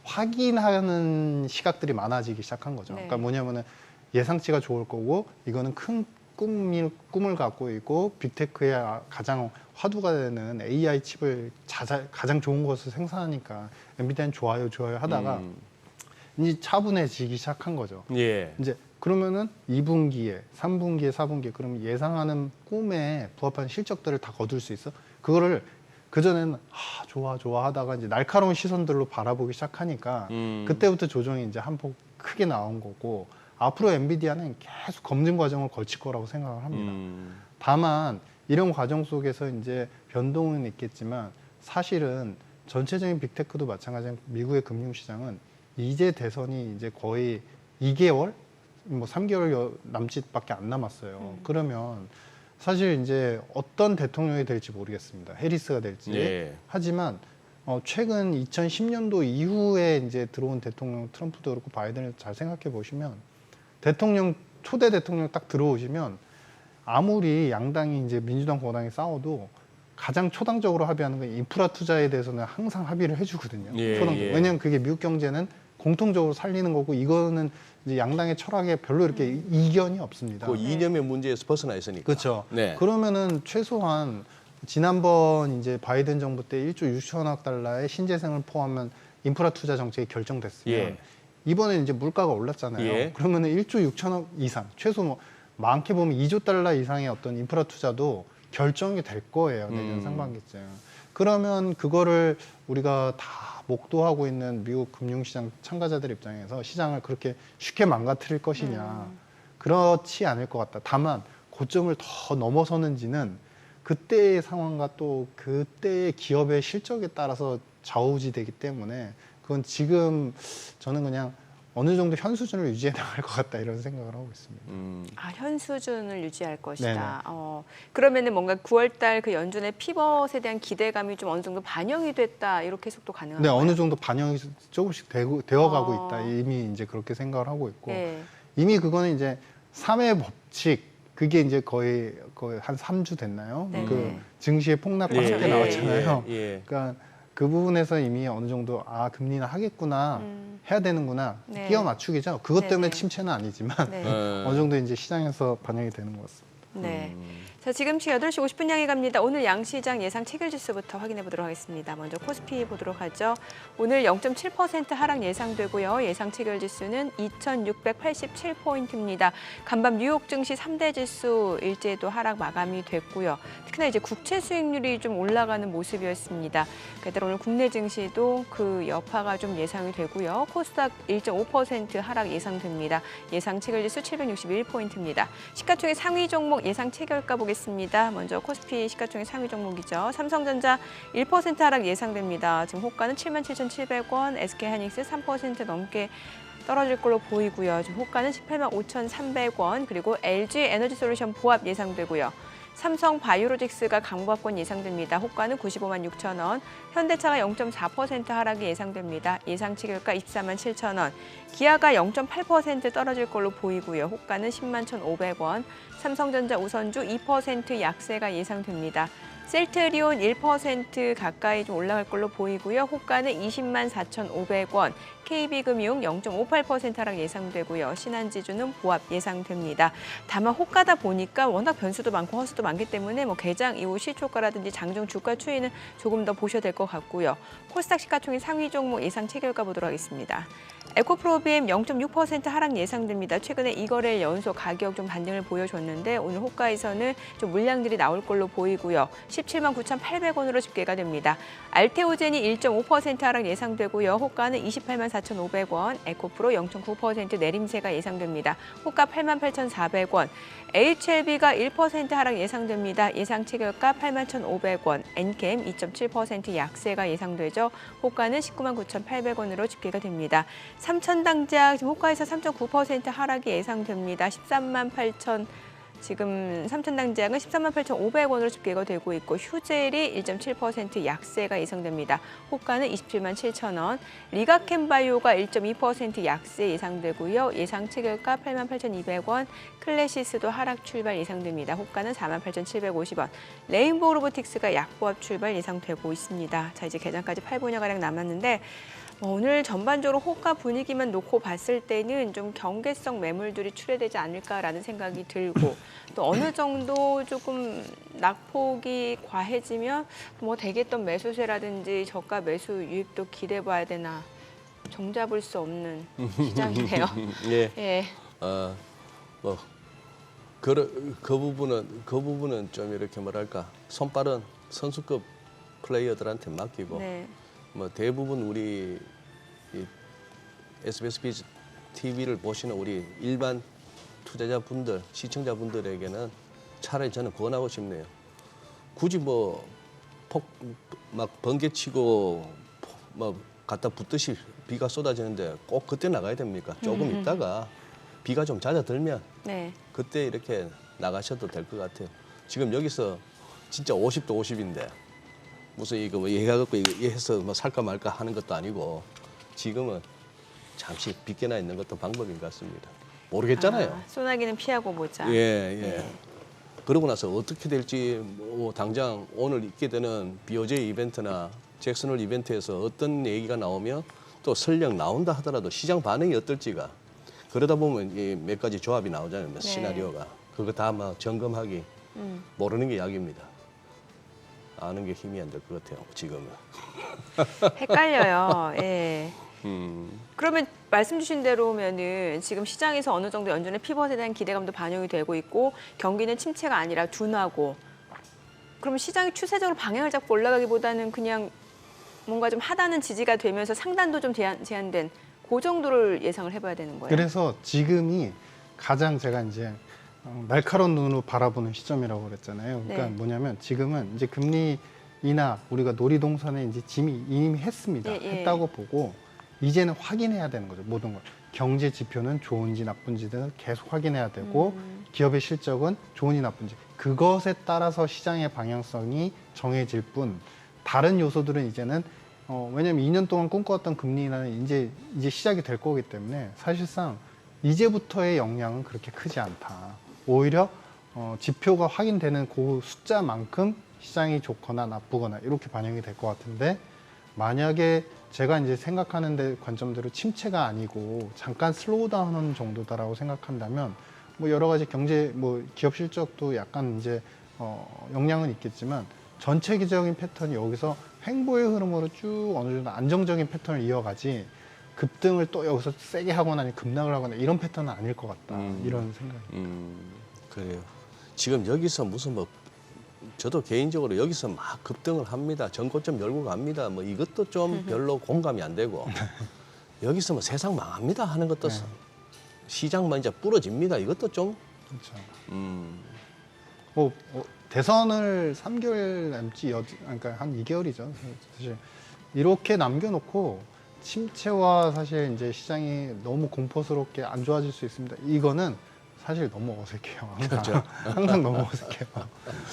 확인하는 시각들이 많아지기 시작한 거죠. 네. 그러니까 뭐냐면은 예상치가 좋을 거고 이거는 큰 꿈을 갖고 있고 빅테크의 가장 화두가 되는 AI 칩을 가장 좋은 것을 생산하니까 엔비디아는 좋아요 하다가 이제 차분해지기 시작한 거죠. 예. 이제 그러면은 2분기에, 3분기에, 4분기에 그러면 예상하는 꿈에 부합하는 실적들을 다 거둘 수 있어? 그거를 그전에는 좋아 하다가 이제 날카로운 시선들로 바라보기 시작하니까 그때부터 조정이 이제 한 폭 크게 나온 거고 앞으로 엔비디아는 계속 검증 과정을 거칠 거라고 생각을 합니다. 다만 이런 과정 속에서 이제 변동은 있겠지만 사실은 전체적인 빅테크도 마찬가지로 미국의 금융시장은 이제 대선이 이제 거의 2개월, 뭐 3개월 남짓밖에 안 남았어요. 그러면 사실 이제 어떤 대통령이 될지 모르겠습니다. 해리스가 될지. 예. 하지만 최근 2010년도 이후에 이제 들어온 대통령 트럼프도 그렇고 바이든을 잘 생각해 보시면 초대 대통령 딱 들어오시면 아무리 양당이 이제 민주당 공화당이 싸워도 가장 초당적으로 합의하는 건 인프라 투자에 대해서는 항상 합의를 해주거든요. 예, 초당적으로. 예. 왜냐하면 그게 미국 경제는 공통적으로 살리는 거고 이거는 이제 양당의 철학에 별로 이렇게 이견이 없습니다. 그 이념의 문제에서 벗어나 있으니까. 그렇죠. 네. 그러면은 최소한 지난번 이제 바이든 정부 때 1조 6천억 달러의 신재생을 포함한 인프라 투자 정책이 결정됐으면 예. 이번에 이제 물가가 올랐잖아요. 예. 그러면은 1조 6천억 이상, 최소 뭐 많게 보면 2조 달러 이상의 어떤 인프라 투자도 결정이 될 거예요. 내년 상반기쯤. 그러면 그거를 우리가 다 목도하고 있는 미국 금융시장 참가자들 입장에서 시장을 그렇게 쉽게 망가뜨릴 것이냐. 그렇지 않을 것 같다. 다만 고점을 더 넘어서는지는 그때의 상황과 또 그때의 기업의 실적에 따라서 좌우지되기 때문에 그건 지금 저는 그냥 어느 정도 현 수준을 유지해 나갈 것 같다 이런 생각을 하고 있습니다. 현 수준을 유지할 것이다. 그러면은 뭔가 9월달 그 연준의 피벗에 대한 기대감이 좀 어느 정도 반영이 됐다 이렇게 해석도 가능한가요? 네, 어느 정도 반영이 조금씩 되어가고 있다. 이미 이제 그렇게 생각을 하고 있고 네. 이미 그거는 이제 3회 법칙 그게 이제 거의 한 3주 됐나요? 네. 그 증시의 폭락과 예, 함께 예, 나왔잖아요. 예. 그러니까 그 부분에서 이미 어느 정도 금리는 하겠구나, 해야 되는구나, 네. 끼워 맞추기죠. 그것 때문에 네. 침체는 아니지만 네. 어느 정도 이제 시장에서 반영이 되는 것 같습니다. 네. 자, 지금 8시 50분 향해 갑니다. 오늘 양시장 예상 체결지수부터 확인해 보도록 하겠습니다. 먼저 코스피 보도록 하죠. 오늘 0.7% 하락 예상되고요. 예상 체결지수는 2,687포인트입니다. 간밤 뉴욕 증시 3대 지수 일제도 하락 마감이 됐고요. 특히나 이제 국채 수익률이 좀 올라가는 모습이었습니다. 게다가 오늘 국내 증시도 그 여파가 좀 예상이 되고요. 코스닥 1.5% 하락 예상됩니다. 예상 체결지수 761포인트입니다. 시가총액 상위 종목 예상 체결가 보겠습니다. 먼저 코스피 시가총액 상위 종목이죠. 삼성전자 1% 하락 예상됩니다. 지금 호가는 77,700원, SK하이닉스 3% 넘게 떨어질 걸로 보이고요. 지금 호가는 185,300원, 그리고 LG에너지솔루션 보합 예상되고요. 삼성 바이오로직스가 강보합권 예상됩니다. 호가는 95만 6천 원, 현대차가 0.4% 하락이 예상됩니다. 예상 체결가 24만 7천 원, 기아가 0.8% 떨어질 걸로 보이고요. 호가는 10만 1,500원, 삼성전자 우선주 2% 약세가 예상됩니다. 셀트리온 1% 가까이 좀 올라갈 걸로 보이고요. 호가는 20만 4,500원, KB금융 0.58% 하락 예상되고요. 신한지주는 보합 예상됩니다. 다만 호가다 보니까 워낙 변수도 많고 허수도 많기 때문에 개장 이후 시초가라든지 장중 주가 추이는 조금 더 보셔야 될 것 같고요. 코스닥 시가총액 상위 종목 예상 체결가 보도록 하겠습니다. 에코프로비엠 0.6% 하락 예상됩니다. 최근에 2거래일 연속 가격 좀 반등을 보여줬는데 오늘 호가에서는 좀 물량들이 나올 걸로 보이고요. 17만 9,800원으로 집계가 됩니다. 알테오젠이 1.5% 하락 예상되고요. 호가는 28만 4,500원, 에코프로 0.9% 내림세가 예상됩니다. 호가 8만 8,400원, HLB가 1% 하락 예상됩니다. 예상 체결가 8만 1,500원, 엔캠 2.7% 약세가 예상되죠. 호가는 19만 9,800원으로 집계가 됩니다. 삼천당작 지금 호가에서 3.9% 하락이 예상됩니다. 13만 8천 지금 삼천당작은 13만 8,500원으로 집계가 되고 있고 휴젤이 1.7% 약세가 예상됩니다. 호가는 27만 7천 원. 리가캠바이오가 1.2% 약세 예상되고요. 예상 체결가 8만 8,200원. 클래시스도 하락 출발 예상됩니다. 호가는 4만 8,750원. 레인보우 로보틱스가 약보합 출발 예상되고 있습니다. 자, 이제 개장까지 8분여가량 남았는데 오늘 전반적으로 호가 분위기만 놓고 봤을 때는 좀 경계성 매물들이 출회되지 않을까라는 생각이 들고 또 어느 정도 조금 낙폭이 과해지면 되겠던 매수세라든지 저가 매수 유입도 기대해 봐야 되나 종잡을 수 없는 시장이네요. 예. 예. 그 부분은 좀 이렇게 뭐랄까 손빠른 선수급 플레이어들한테 맡기고 네. 대부분 우리 이 SBS TV를 보시는 우리 일반 투자자분들, 시청자분들에게는 차라리 저는 권하고 싶네요. 굳이 막 번개치고 갖다 붙듯이 비가 쏟아지는데 꼭 그때 나가야 됩니까? 조금 있다가 비가 좀 잦아들면 네. 그때 이렇게 나가셔도 될 것 같아요. 지금 여기서 진짜 50도 50인데 무슨 이거 얘기해갖고 해서 살까 말까 하는 것도 아니고 지금은 잠시 빗겨나 있는 것도 방법인 것 같습니다. 모르겠잖아요. 소나기는 피하고 보자. 예. 네. 그러고 나서 어떻게 될지 당장 오늘 있게 되는 BOJ 이벤트나 잭슨홀 이벤트에서 어떤 얘기가 나오면 또 설령 나온다 하더라도 시장 반응이 어떨지가 그러다 보면 몇 가지 조합이 나오잖아요. 네. 시나리오가. 그거 다 점검하기 모르는 게 약입니다. 아는 게 힘이 안 될 것 같아요. 지금은. 헷갈려요. 예. 음. 그러면 말씀 주신 대로면은 지금 시장에서 어느 정도 연준의 피벗에 대한 기대감도 반영이 되고 있고 경기는 침체가 아니라 둔하고 그러면 시장이 추세적으로 방향을 잡고 올라가기보다는 그냥 뭔가 좀 하단은 지지가 되면서 상단도 좀 제한된 그 정도를 예상을 해봐야 되는 거예요. 그래서 지금이 가장 제가 이제 날카로운 눈으로 바라보는 시점이라고 그랬잖아요. 그러니까 네. 뭐냐면 지금은 이제 금리 인하 우리가 놀이동산에 이제 이미 했습니다. 예, 예. 했다고 보고 이제는 확인해야 되는 거죠. 모든 걸. 경제 지표는 좋은지 나쁜지는 계속 확인해야 되고 기업의 실적은 좋은지 나쁜지 그것에 따라서 시장의 방향성이 정해질 뿐 다른 요소들은 이제는 왜냐하면 2년 동안 꿈꿔왔던 금리 인하는 이제 시작이 될 거기 때문에 사실상 이제부터의 영향은 그렇게 크지 않다. 오히려 지표가 확인되는 그 숫자만큼 시장이 좋거나 나쁘거나 이렇게 반영이 될 것 같은데, 만약에 제가 이제 생각하는 데 관점대로 침체가 아니고 잠깐 슬로우 다운하는 정도다라고 생각한다면, 뭐 여러 가지 경제, 뭐 기업 실적도 약간 이제 영향은 있겠지만 전체적인 패턴이 여기서 횡보의 흐름으로 쭉 어느 정도 안정적인 패턴을 이어가지, 급등을 또 여기서 세게 하거나 아니면 급락을 하거나 이런 패턴은 아닐 것 같다. 이런 생각입니다. 그래요. 지금 여기서 무슨 뭐 저도 개인적으로 여기서 막 급등을 합니다. 전고점 열고 갑니다. 뭐 이것도 좀 별로 공감이 안 되고 여기서 뭐 세상 망합니다 하는 것도 네. 시장만 이제 부러집니다. 이것도 좀 그렇죠. 음, 대선을 3개월 남지, 그러니까 한 2개월이죠. 사실 이렇게 남겨놓고 침체와 사실 이제 시장이 너무 공포스럽게 안 좋아질 수 있습니다. 이거는 사실 너무 어색해요. 항상, 그렇죠. 항상 너무 어색해요.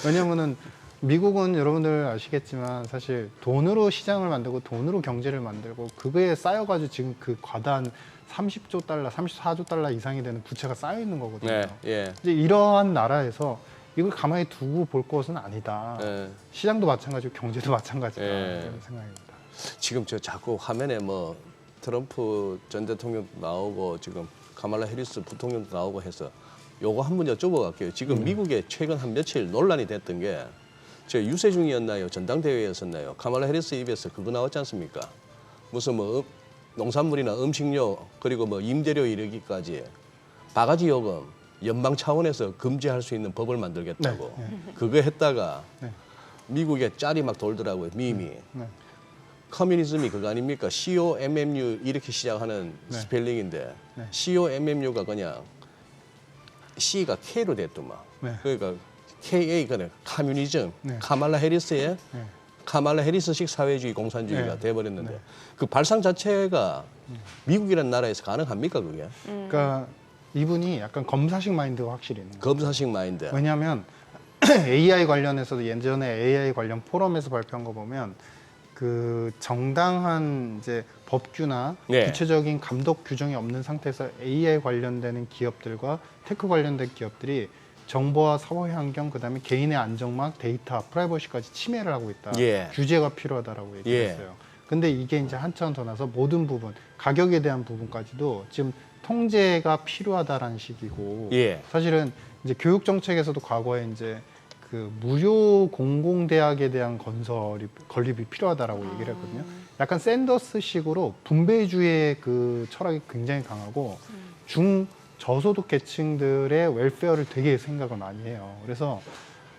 왜냐면은 미국은 여러분들 아시겠지만 사실 돈으로 시장을 만들고 돈으로 경제를 만들고 그거에 쌓여가지고 지금 그 과다한 30조 달러, 34조 달러 이상이 되는 부채가 쌓여 있는 거거든요. 네, 예. 이제 이러한 나라에서 이걸 가만히 두고 볼 것은 아니다. 예. 시장도 마찬가지고 경제도 마찬가지다. 예. 이런 생각입니다. 지금 저 자꾸 화면에 뭐 트럼프 전 대통령 나오고 지금 카말라 해리스 부통령도 나오고 해서 요거 한번 여쭤보 갈게요. 지금 미국에 최근 한 며칠 논란이 됐던 게 저 유세중이었나요? 전당대회였었나요? 카말라 해리스 입에서 그거 나왔지 않습니까? 무슨 뭐 농산물이나 음식료 그리고 뭐 임대료 이르기까지 바가지 요금 연방 차원에서 금지할 수 있는 법을 만들겠다고 네, 그거 했다가 네. 미국에 짤이 막 돌더라고요. 밈이. 네. 커뮤니즘이 그거 아닙니까? COMMU 이렇게 시작하는 네. 스펠링인데 네. COMMU가 그냥 C가 K로 됐더만. 네. 그러니까 KA 그냥 커뮤니즘, 네. 카말라 해리스의 네. 카말라 해리스식 사회주의 공산주의가 네. 돼버렸는데 네. 그 발상 자체가 미국이라는 나라에서 가능합니까 그게? 그러니까 이분이 약간 검사식 마인드가 확실히 있는 거예요. 검사식 마인드. 왜냐하면 AI 관련해서도 예전에 AI 관련 포럼에서 발표한 거 보면 그 정당한 이제 법규나 네. 구체적인 감독 규정이 없는 상태에서 AI 관련되는 기업들과 테크 관련된 기업들이 정보와 사회 환경 그다음에 개인의 안정망, 데이터, 프라이버시까지 침해를 하고 있다. 예. 규제가 필요하다라고 얘기했어요. 근데 이게 이제 한참 더 나서 모든 부분, 가격에 대한 부분까지도 지금 통제가 필요하다라는 식이고 예. 사실은 이제 교육 정책에서도 과거에 이제 그 무료 공공대학에 대한 건립이 필요하다라고 얘기를 했거든요. 약간 샌더스식으로 분배주의 그 철학이 굉장히 강하고 저소득 계층들의 웰페어를 되게 생각을 많이 해요. 그래서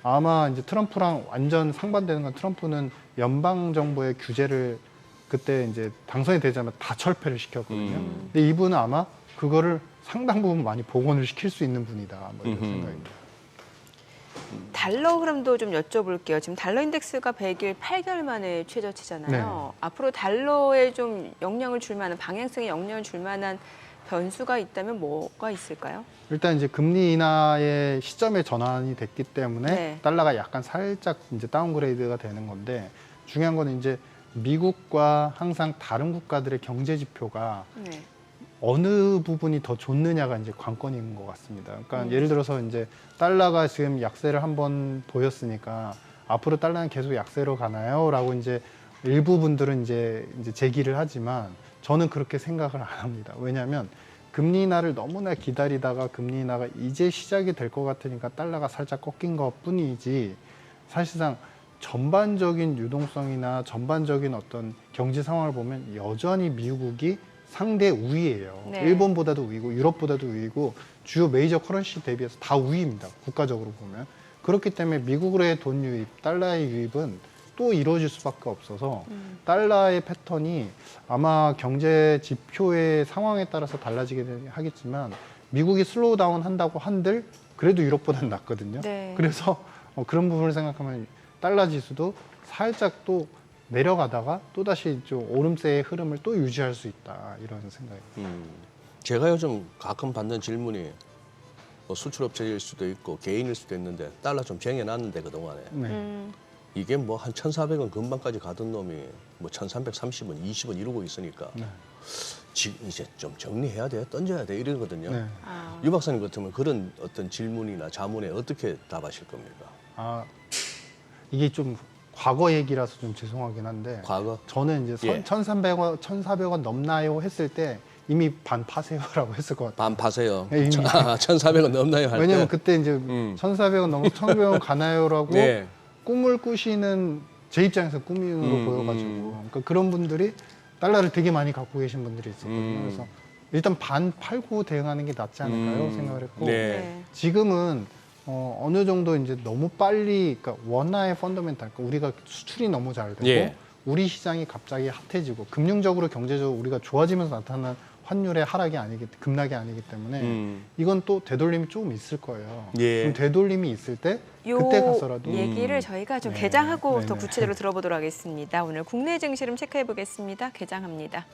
아마 이제 트럼프랑 완전 상반되는 건 트럼프는 연방 정부의 규제를 그때 이제 당선이 되자마자 다 철폐를 시켰거든요. 근데 이분은 아마 그거를 상당 부분 많이 복원을 시킬 수 있는 분이다. 뭐 이런 생각입니다. 달러 흐름도 좀 여쭤볼게요. 지금 달러 인덱스가 100일 8개월 만에 최저치잖아요. 앞으로 달러에 좀 영향을 줄 만한 방향성에 영향을 줄 만한 변수가 있다면 뭐가 있을까요? 일단 이제 금리 인하의 시점에 전환이 됐기 때문에 네. 달러가 약간 살짝 이제 다운그레이드가 되는 건데, 중요한 거는 이제 미국과 항상 다른 국가들의 경제 지표가 네. 어느 부분이 더 좋느냐가 이제 관건인 것 같습니다. 그러니까 예를 들어서 이제 달러가 지금 약세를 한번 보였으니까 앞으로 달러는 계속 약세로 가나요? 라고 이제 일부 분들은 이제 제기를 하지만 저는 그렇게 생각을 안 합니다. 왜냐하면 금리 인하를 너무나 기다리다가 금리 인하가 이제 시작이 될 것 같으니까 달러가 살짝 꺾인 것 뿐이지, 사실상 전반적인 유동성이나 전반적인 어떤 경제 상황을 보면 여전히 미국이 상대 우위예요. 네. 일본보다도 우위고 유럽보다도 우위고 주요 메이저 커런시 대비해서 다 우위입니다. 국가적으로 보면. 그렇기 때문에 미국으로의 돈 유입, 달러의 유입은 또 이루어질 수밖에 없어서 달러의 패턴이 아마 경제 지표의 상황에 따라서 달라지게 하겠지만 미국이 슬로우 다운 한다고 한들 그래도 유럽보다는 낫거든요. 네. 그래서 그런 부분을 생각하면 달러 지수도 살짝 또 내려가다가 또다시 좀 오름세의 흐름을 또 유지할 수 있다, 이런 생각입니다. 제가 요즘 가끔 받는 질문이 뭐 수출업체일 수도 있고 개인일 수도 있는데 달러 좀 쟁여놨는데 그동안에 네. 이게 뭐 한 1,400원 금방까지 가던 놈이 뭐 1,330원, 20원 이러고 있으니까 네. 지금 이제 좀 정리해야 돼, 던져야 돼 이러거든요. 네. 유 박사님 같으면 그런 어떤 질문이나 자문에 어떻게 답하실 겁니까? 아, 이게 좀 과거 얘기라서 좀 죄송하긴 한데 과거? 저는 이제 예. 1,300원, 1,400원 넘나요 했을 때 이미 반 파세요라고 했을 것 같아요. 반 파세요. 네, 이미. 1,400원 넘나요 할 때? 왜냐면 그때 이제 1,400원 넘어서 1,100원 가나요라고 네. 꿈을 꾸시는 제 입장에서 꿈으로 보여가지고 그러니까 그런 분들이 달러를 되게 많이 갖고 계신 분들이 있었거든요. 그래서 일단 반 팔고 대응하는 게 낫지 않을까요 생각을 했고 네. 지금은 어느 정도 이제 너무 빨리 그러니까 원화의 펀더멘탈 그러니까 우리가 수출이 너무 잘 되고 예. 우리 시장이 갑자기 핫해지고 금융적으로 경제적으로 우리가 좋아지면서 나타난 환율의 급락이 아니기 때문에 이건 또 되돌림이 조금 있을 거예요. 예. 그럼 되돌림이 있을 때 요 그때 가서라도 얘기를 저희가 좀 네. 개장하고 네, 더 네. 구체적으로 들어보도록 하겠습니다. 오늘 국내 증시름 체크해 보겠습니다. 개장합니다.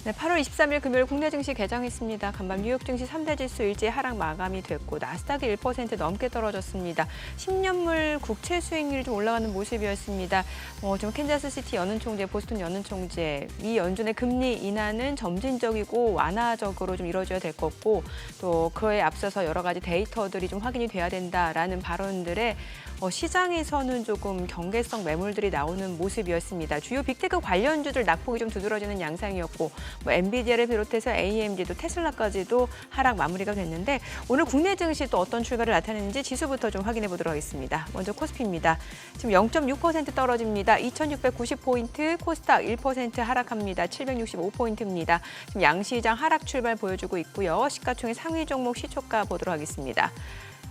네, 8월 23일 금요일 국내 증시 개장했습니다. 간밤 뉴욕 증시 3대 지수 일제히 하락 마감이 됐고 나스닥이 1% 넘게 떨어졌습니다. 10년물 국채 수익률이 좀 올라가는 모습이었습니다. 지금 캔자스시티 연은 총재, 보스턴 연은 총재, 미 연준의 금리 인하는 점진적이고 완화적으로 좀 이루어져야 될 거고 또 그에 앞서서 여러 가지 데이터들이 좀 확인이 돼야 된다라는 발언들에 시장에서는 조금 경계성 매물들이 나오는 모습이었습니다. 주요 빅테크 관련주들 낙폭이 좀 두드러지는 양상이었고 엔비디아를 비롯해서 AMD도 테슬라까지도 하락 마무리가 됐는데 오늘 국내 증시 또 어떤 출발을 나타내는지 지수부터 좀 확인해 보도록 하겠습니다. 먼저 코스피입니다. 지금 0.6% 떨어집니다. 2,690포인트, 코스닥 1% 하락합니다. 765포인트입니다. 지금 양시장 하락 출발 보여주고 있고요. 시가총액 상위 종목 시초가 보도록 하겠습니다.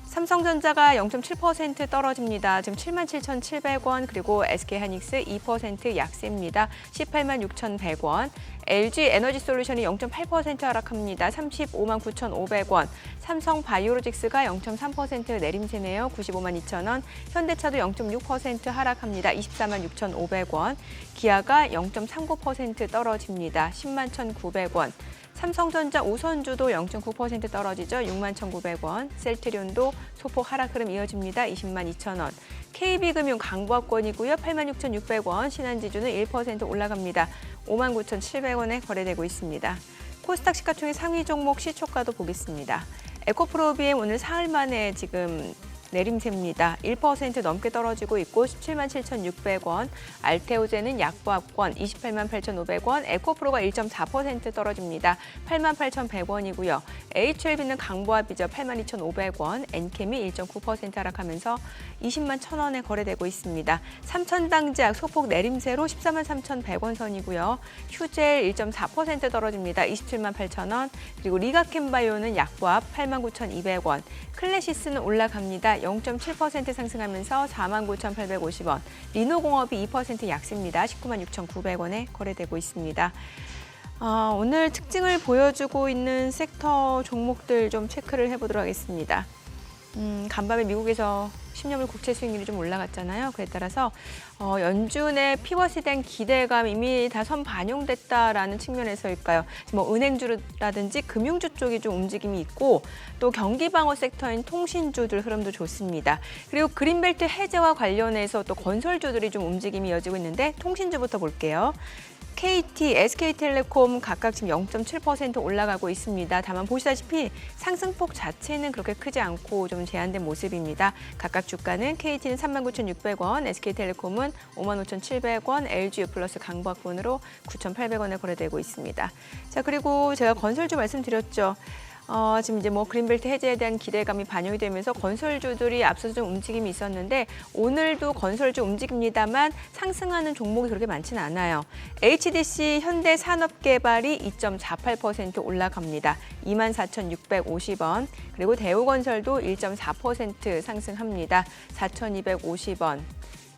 삼성전자가 0.7% 떨어집니다. 지금 77,700원, 그리고 SK하이닉스 2% 약세입니다. 186,100원. LG에너지솔루션이 0.8% 하락합니다. 359,500원. 삼성바이오로직스가 0.3% 내림세네요. 952,000원. 현대차도 0.6% 하락합니다. 246,500원. 기아가 0.39% 떨어집니다. 101,900원. 삼성전자 우선주도 0.9% 떨어지죠. 61,900원. 셀트리온도 소폭 하락 흐름 이어집니다. 202,000원. KB금융 강보합권이고요. 86,600원. 신한지주는 1% 올라갑니다. 59,700원에 거래되고 있습니다. 코스닥 시가총액 상위 종목 시초가도 보겠습니다. 에코프로비엠 오늘 사흘 만에 지금 내림세입니다. 1% 넘게 떨어지고 있고 177,600원, 알테오제는 약보합권 288,500원, 에코프로가 1.4% 떨어집니다. 88,100원이고요. HLB는 강보합이죠. 82,500원, 엔캠이 1.9% 하락하면서 201,000원에 거래되고 있습니다. 삼천당제약 소폭 내림세로 143,100원 선이고요. 휴젤 1.4% 떨어집니다. 278,000원, 그리고 리가캠바이오는 약보합 89,200원, 클래시스는 올라갑니다. 0.7% 상승하면서 49,850원, 리노공업이 2% 약세입니다. 196,900원에 거래되고 있습니다. 오늘 특징을 보여주고 있는 섹터 종목들 좀 체크를 해보도록 하겠습니다. 간밤에 미국에서 10년물 국채 수익률이 좀 올라갔잖아요. 그에 따라서 연준의 피벗에 대한 기대감 이미 다 선반영됐다라는 측면에서일까요? 뭐 은행주라든지 금융주 쪽이 좀 움직임이 있고 또 경기 방어 섹터인 통신주들 흐름도 좋습니다. 그리고 그린벨트 해제와 관련해서 또 건설주들이 좀 움직임이 이어지고 있는데 통신주부터 볼게요. KT, SK텔레콤 각각 지금 0.7% 올라가고 있습니다. 다만 보시다시피 상승폭 자체는 그렇게 크지 않고 좀 제한된 모습입니다. 각각 주가는 KT는 39,600원, SK텔레콤은 55,700원, LG유플러스 강보합권으로 9,800원에 거래되고 있습니다. 자, 그리고 제가 건설주 말씀드렸죠. 지금 이제 뭐 그린벨트 해제에 대한 기대감이 반영이 되면서 건설주들이 앞서서 좀 움직임이 있었는데 오늘도 건설주 움직입니다만 상승하는 종목이 그렇게 많지는 않아요. HDC 현대산업개발이 2.48% 올라갑니다. 24,650원. 그리고 대우건설도 1.4% 상승합니다. 4,250원.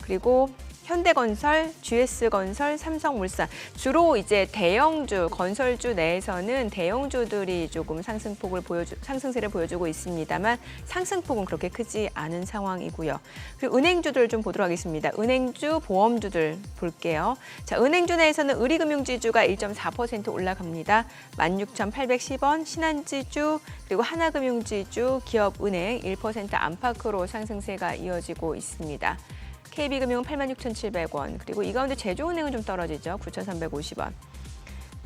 그리고 현대건설, GS건설, 삼성물산 주로 이제 대형주 건설주 내에서는 대형주들이 조금 상승세를 보여주고 있습니다만 상승폭은 그렇게 크지 않은 상황이고요. 그리고 은행주들 좀 보도록 하겠습니다. 은행주, 보험주들 볼게요. 자, 은행주 내에서는 의리금융지주가 1.4% 올라갑니다. 16,810원, 신한지주 그리고 하나금융지주, 기업은행 1% 안팎으로 상승세가 이어지고 있습니다. KB금융은 86,700원, 그리고 이 가운데 제주은행은 좀 떨어지죠. 9,350원.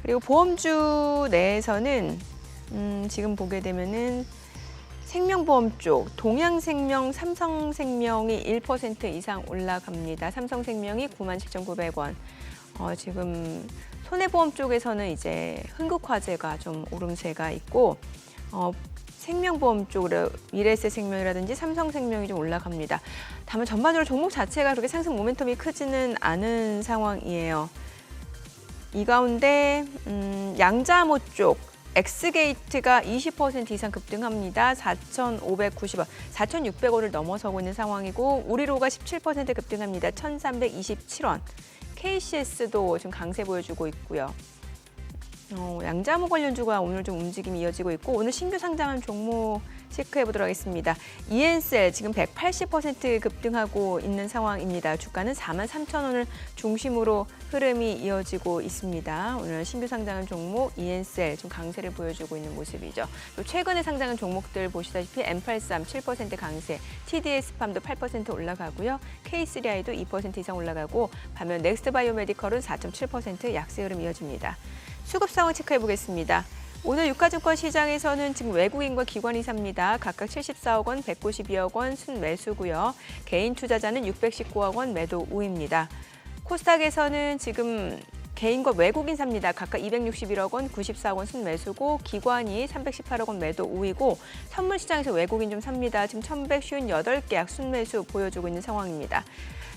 그리고 보험주 내에서는 지금 보게 되면은 생명보험 쪽, 동양생명, 삼성생명이 1% 이상 올라갑니다. 삼성생명이 97,900원. 지금 손해보험 쪽에서는 이제 흥국화재가 좀 오름세가 있고, 생명보험 쪽으로 미래에셋생명이라든지 삼성생명이 좀 올라갑니다. 다만 전반적으로 종목 자체가 그렇게 상승 모멘텀이 크지는 않은 상황이에요. 이 가운데 양자모 쪽 엑스게이트가 20% 이상 급등합니다. 4,590원, 4,600원을 넘어서고 있는 상황이고 우리로가 17% 급등합니다. 1,327원. KCS도 지금 강세 보여주고 있고요. 양자모 관련주가 오늘 좀 움직임이 이어지고 있고 오늘 신규 상장한 종목 체크해 보도록 하겠습니다. 이엔셀 지금 180% 급등하고 있는 상황입니다. 주가는 43,000원을 중심으로 흐름이 이어지고 있습니다. 오늘 신규 상장한 종목 이엔셀 좀 강세를 보여주고 있는 모습이죠. 또 최근에 상장한 종목들 보시다시피 M83 7% 강세, TDS팜도 8% 올라가고요. K3I도 2% 이상 올라가고 반면 넥스트바이오메디컬은 4.7% 약세 흐름 이어집니다. 수급 상황 체크해 보겠습니다. 오늘 유가증권 시장에서는 지금 외국인과 기관이 삽니다. 각각 74억 원, 192억 원 순매수고요. 개인 투자자는 619억 원 매도 우입니다. 코스닥에서는 지금 개인과 외국인 삽니다. 각각 261억 원, 94억 원 순매수고 기관이 318억 원 매도 우이고 선물 시장에서 외국인 좀 삽니다. 지금 1,158개 순매수 보여주고 있는 상황입니다.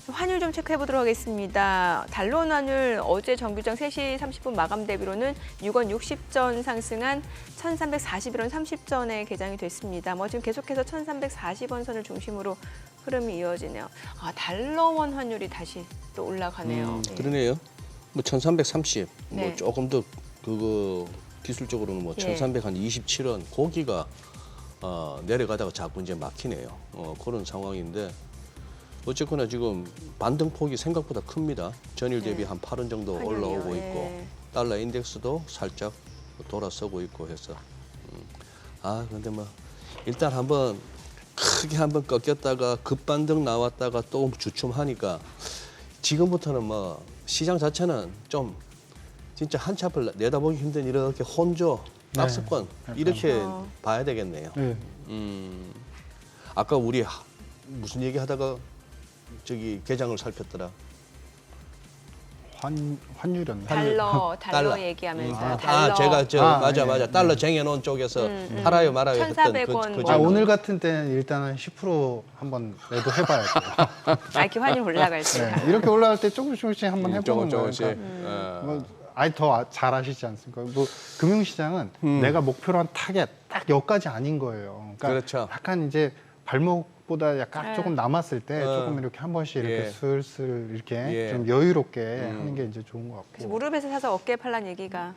환율 좀 체크해 보도록 하겠습니다. 달러원 환율 어제 정규장 3시 30분 마감 대비로는 6원 60전 상승한 1,341원 30전에 개장이 됐습니다. 지금 계속해서 1,340원 선을 중심으로 흐름이 이어지네요. 달러원 환율이 다시 또 올라가네요. 그러네요. 1,330, 네. 조금 더 그거 기술적으로는 1,327원 고기가 내려가다가 자꾸 이제 막히네요. 그런 상황인데. 어쨌거나 지금 반등폭이 생각보다 큽니다. 전일 대비 한 8원 정도 환율이요. 올라오고 있고 달러 인덱스도 살짝 돌아서고 있고 해서 근데 일단 한번 크게 한번 꺾였다가 급반등 나왔다가 또 주춤하니까 지금부터는 시장 자체는 좀 진짜 한치 앞을 내다보기 힘든 이렇게 혼조, 낙습권 이렇게 봐야 되겠네요. 네. 아까 우리 무슨 얘기하다가 저기 개장을 살폈더라. 환율이었나요? 달러 얘기하면서 달러. 제가 맞아. 네. 달러 쟁여놓은 쪽에서 팔아요 말아요 했던 1,400원 그 오늘 같은 때는 일단은 10% 한번 매도해봐야 돼요. 이렇게 환율 올라갈 때. 네, 이렇게 올라갈 때 조금씩 한번 해보는 거예요. 조금씩. 아니 더 잘 아시지 않습니까? 금융시장은 내가 목표로 한 타겟 딱 여기까지 아닌 거예요. 그러니까 그렇죠. 약간 이제 발목보다 약간 네. 조금 남았을 때 조금 이렇게 한 번씩 이렇게 예. 슬슬 이렇게 예. 좀 여유롭게 하는 게 이제 좋은 것 그래서 같고. 무릎에서 사서 어깨에 팔란 얘기가.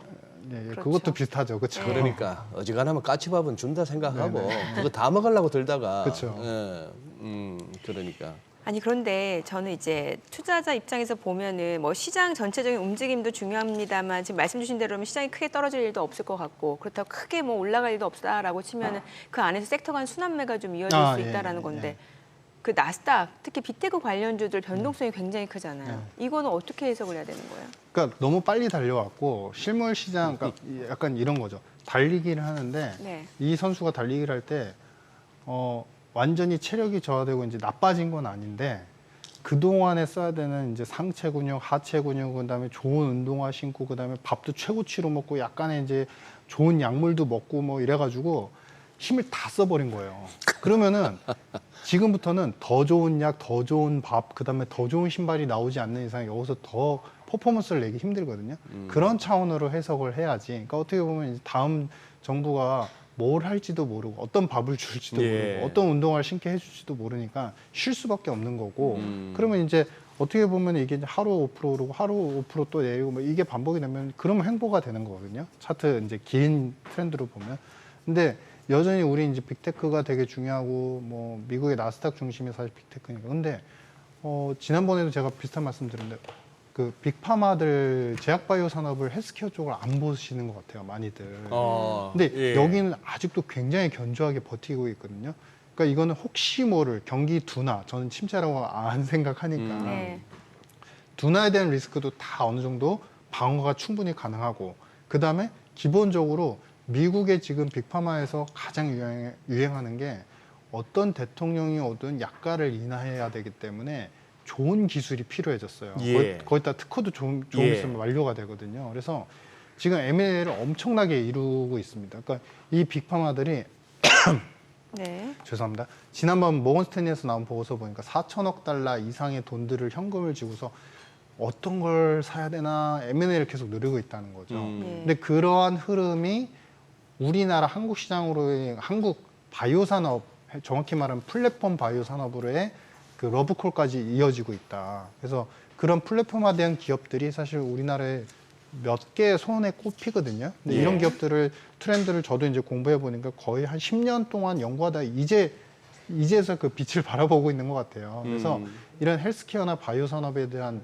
그렇죠. 그렇죠. 그것도 비슷하죠, 그렇죠? 그러니까 어지간하면 까치밥은 준다 생각하고 그거 다 먹으려고 들다가 그쵸. 그러니까 아니 그런데 저는 이제 투자자 입장에서 보면은 시장 전체적인 움직임도 중요합니다만 지금 말씀 주신 대로면 시장이 크게 떨어질 일도 없을 것 같고 그렇다고 크게 올라갈 일도 없다라고 치면은 그 안에서 섹터 간 순환매가 좀 이어질 수 있다라는 건데 그 나스닥 특히 빅테크 관련주들 변동성이 굉장히 크잖아요. 이거는 어떻게 해석을 해야 되는 거예요? 그러니까 너무 빨리 달려왔고 실물 시장 그러니까 약간 이런 거죠. 달리기를 하는데 이 선수가 달리기를 할 때 완전히 체력이 저하되고 이제 나빠진 건 아닌데 그 동안에 써야 되는 이제 상체 근육, 하체 근육, 그다음에 좋은 운동화 신고, 그다음에 밥도 최고치로 먹고 약간의 이제 좋은 약물도 먹고 이래가지고 힘을 다 써버린 거예요. 그러면은 지금부터는 더 좋은 약, 더 좋은 밥, 그다음에 더 좋은 신발이 나오지 않는 이상 여기서 더 퍼포먼스를 내기 힘들거든요. 그런 차원으로 해석을 해야지. 그러니까 어떻게 보면 이제 다음 정부가 뭘 할지도 모르고 어떤 밥을 줄지도 모르고 어떤 운동화를 신게 해줄지도 모르니까 쉴 수밖에 없는 거고 그러면 이제 어떻게 보면 이게 이제 하루 5% 오르고 하루 5%또 내리고 뭐 이게 반복이 되면 그러면 횡보가 되는 거거든요. 차트 이제 긴 트렌드로 보면. 근데 여전히 우리 이제 빅테크가 되게 중요하고 뭐 미국의 나스닥 중심이 사실 빅테크니까. 근데 지난번에도 제가 비슷한 말씀 드렸는데 그 빅파마들 제약바이오 산업을 헬스케어 쪽을 안 보시는 것 같아요, 많이들. 근데 예. 여기는 아직도 굉장히 견조하게 버티고 있거든요. 그러니까 이거는 혹시 모를 경기 둔화, 저는 침체라고 안 생각하니까 네. 둔화에 대한 리스크도 다 어느 정도 방어가 충분히 가능하고, 그 다음에 기본적으로 미국의 지금 빅파마에서 가장 유행하는 게 어떤 대통령이 오든 약가를 인하해야 되기 때문에 좋은 기술이 필요해졌어요. 예. 거기다 특허도 좀 예. 있으면 완료가 되거든요. 그래서 지금 M&A를 엄청나게 이루고 있습니다. 그러니까 이 빅파마들이 네. 죄송합니다. 지난번 모건스탠리에서 나온 보고서 보니까 4천억 달러 이상의 돈들을 현금을 지고서 어떤 걸 사야 되나 M&A를 계속 누리고 있다는 거죠. 네. 근데 그러한 흐름이 우리나라 한국 시장으로의 한국 바이오 산업, 정확히 말하면 플랫폼 바이오 산업으로의 그 러브콜까지 이어지고 있다. 그래서 그런 플랫폼화에 대한 기업들이 사실 우리나라에 몇 개 손에 꼽히거든요. 근데 예. 이런 기업들을 트렌드를 저도 이제 공부해 보니까 거의 한 10년 동안 연구하다 이제서 그 빛을 바라보고 있는 것 같아요. 그래서 이런 헬스케어나 바이오 산업에 대한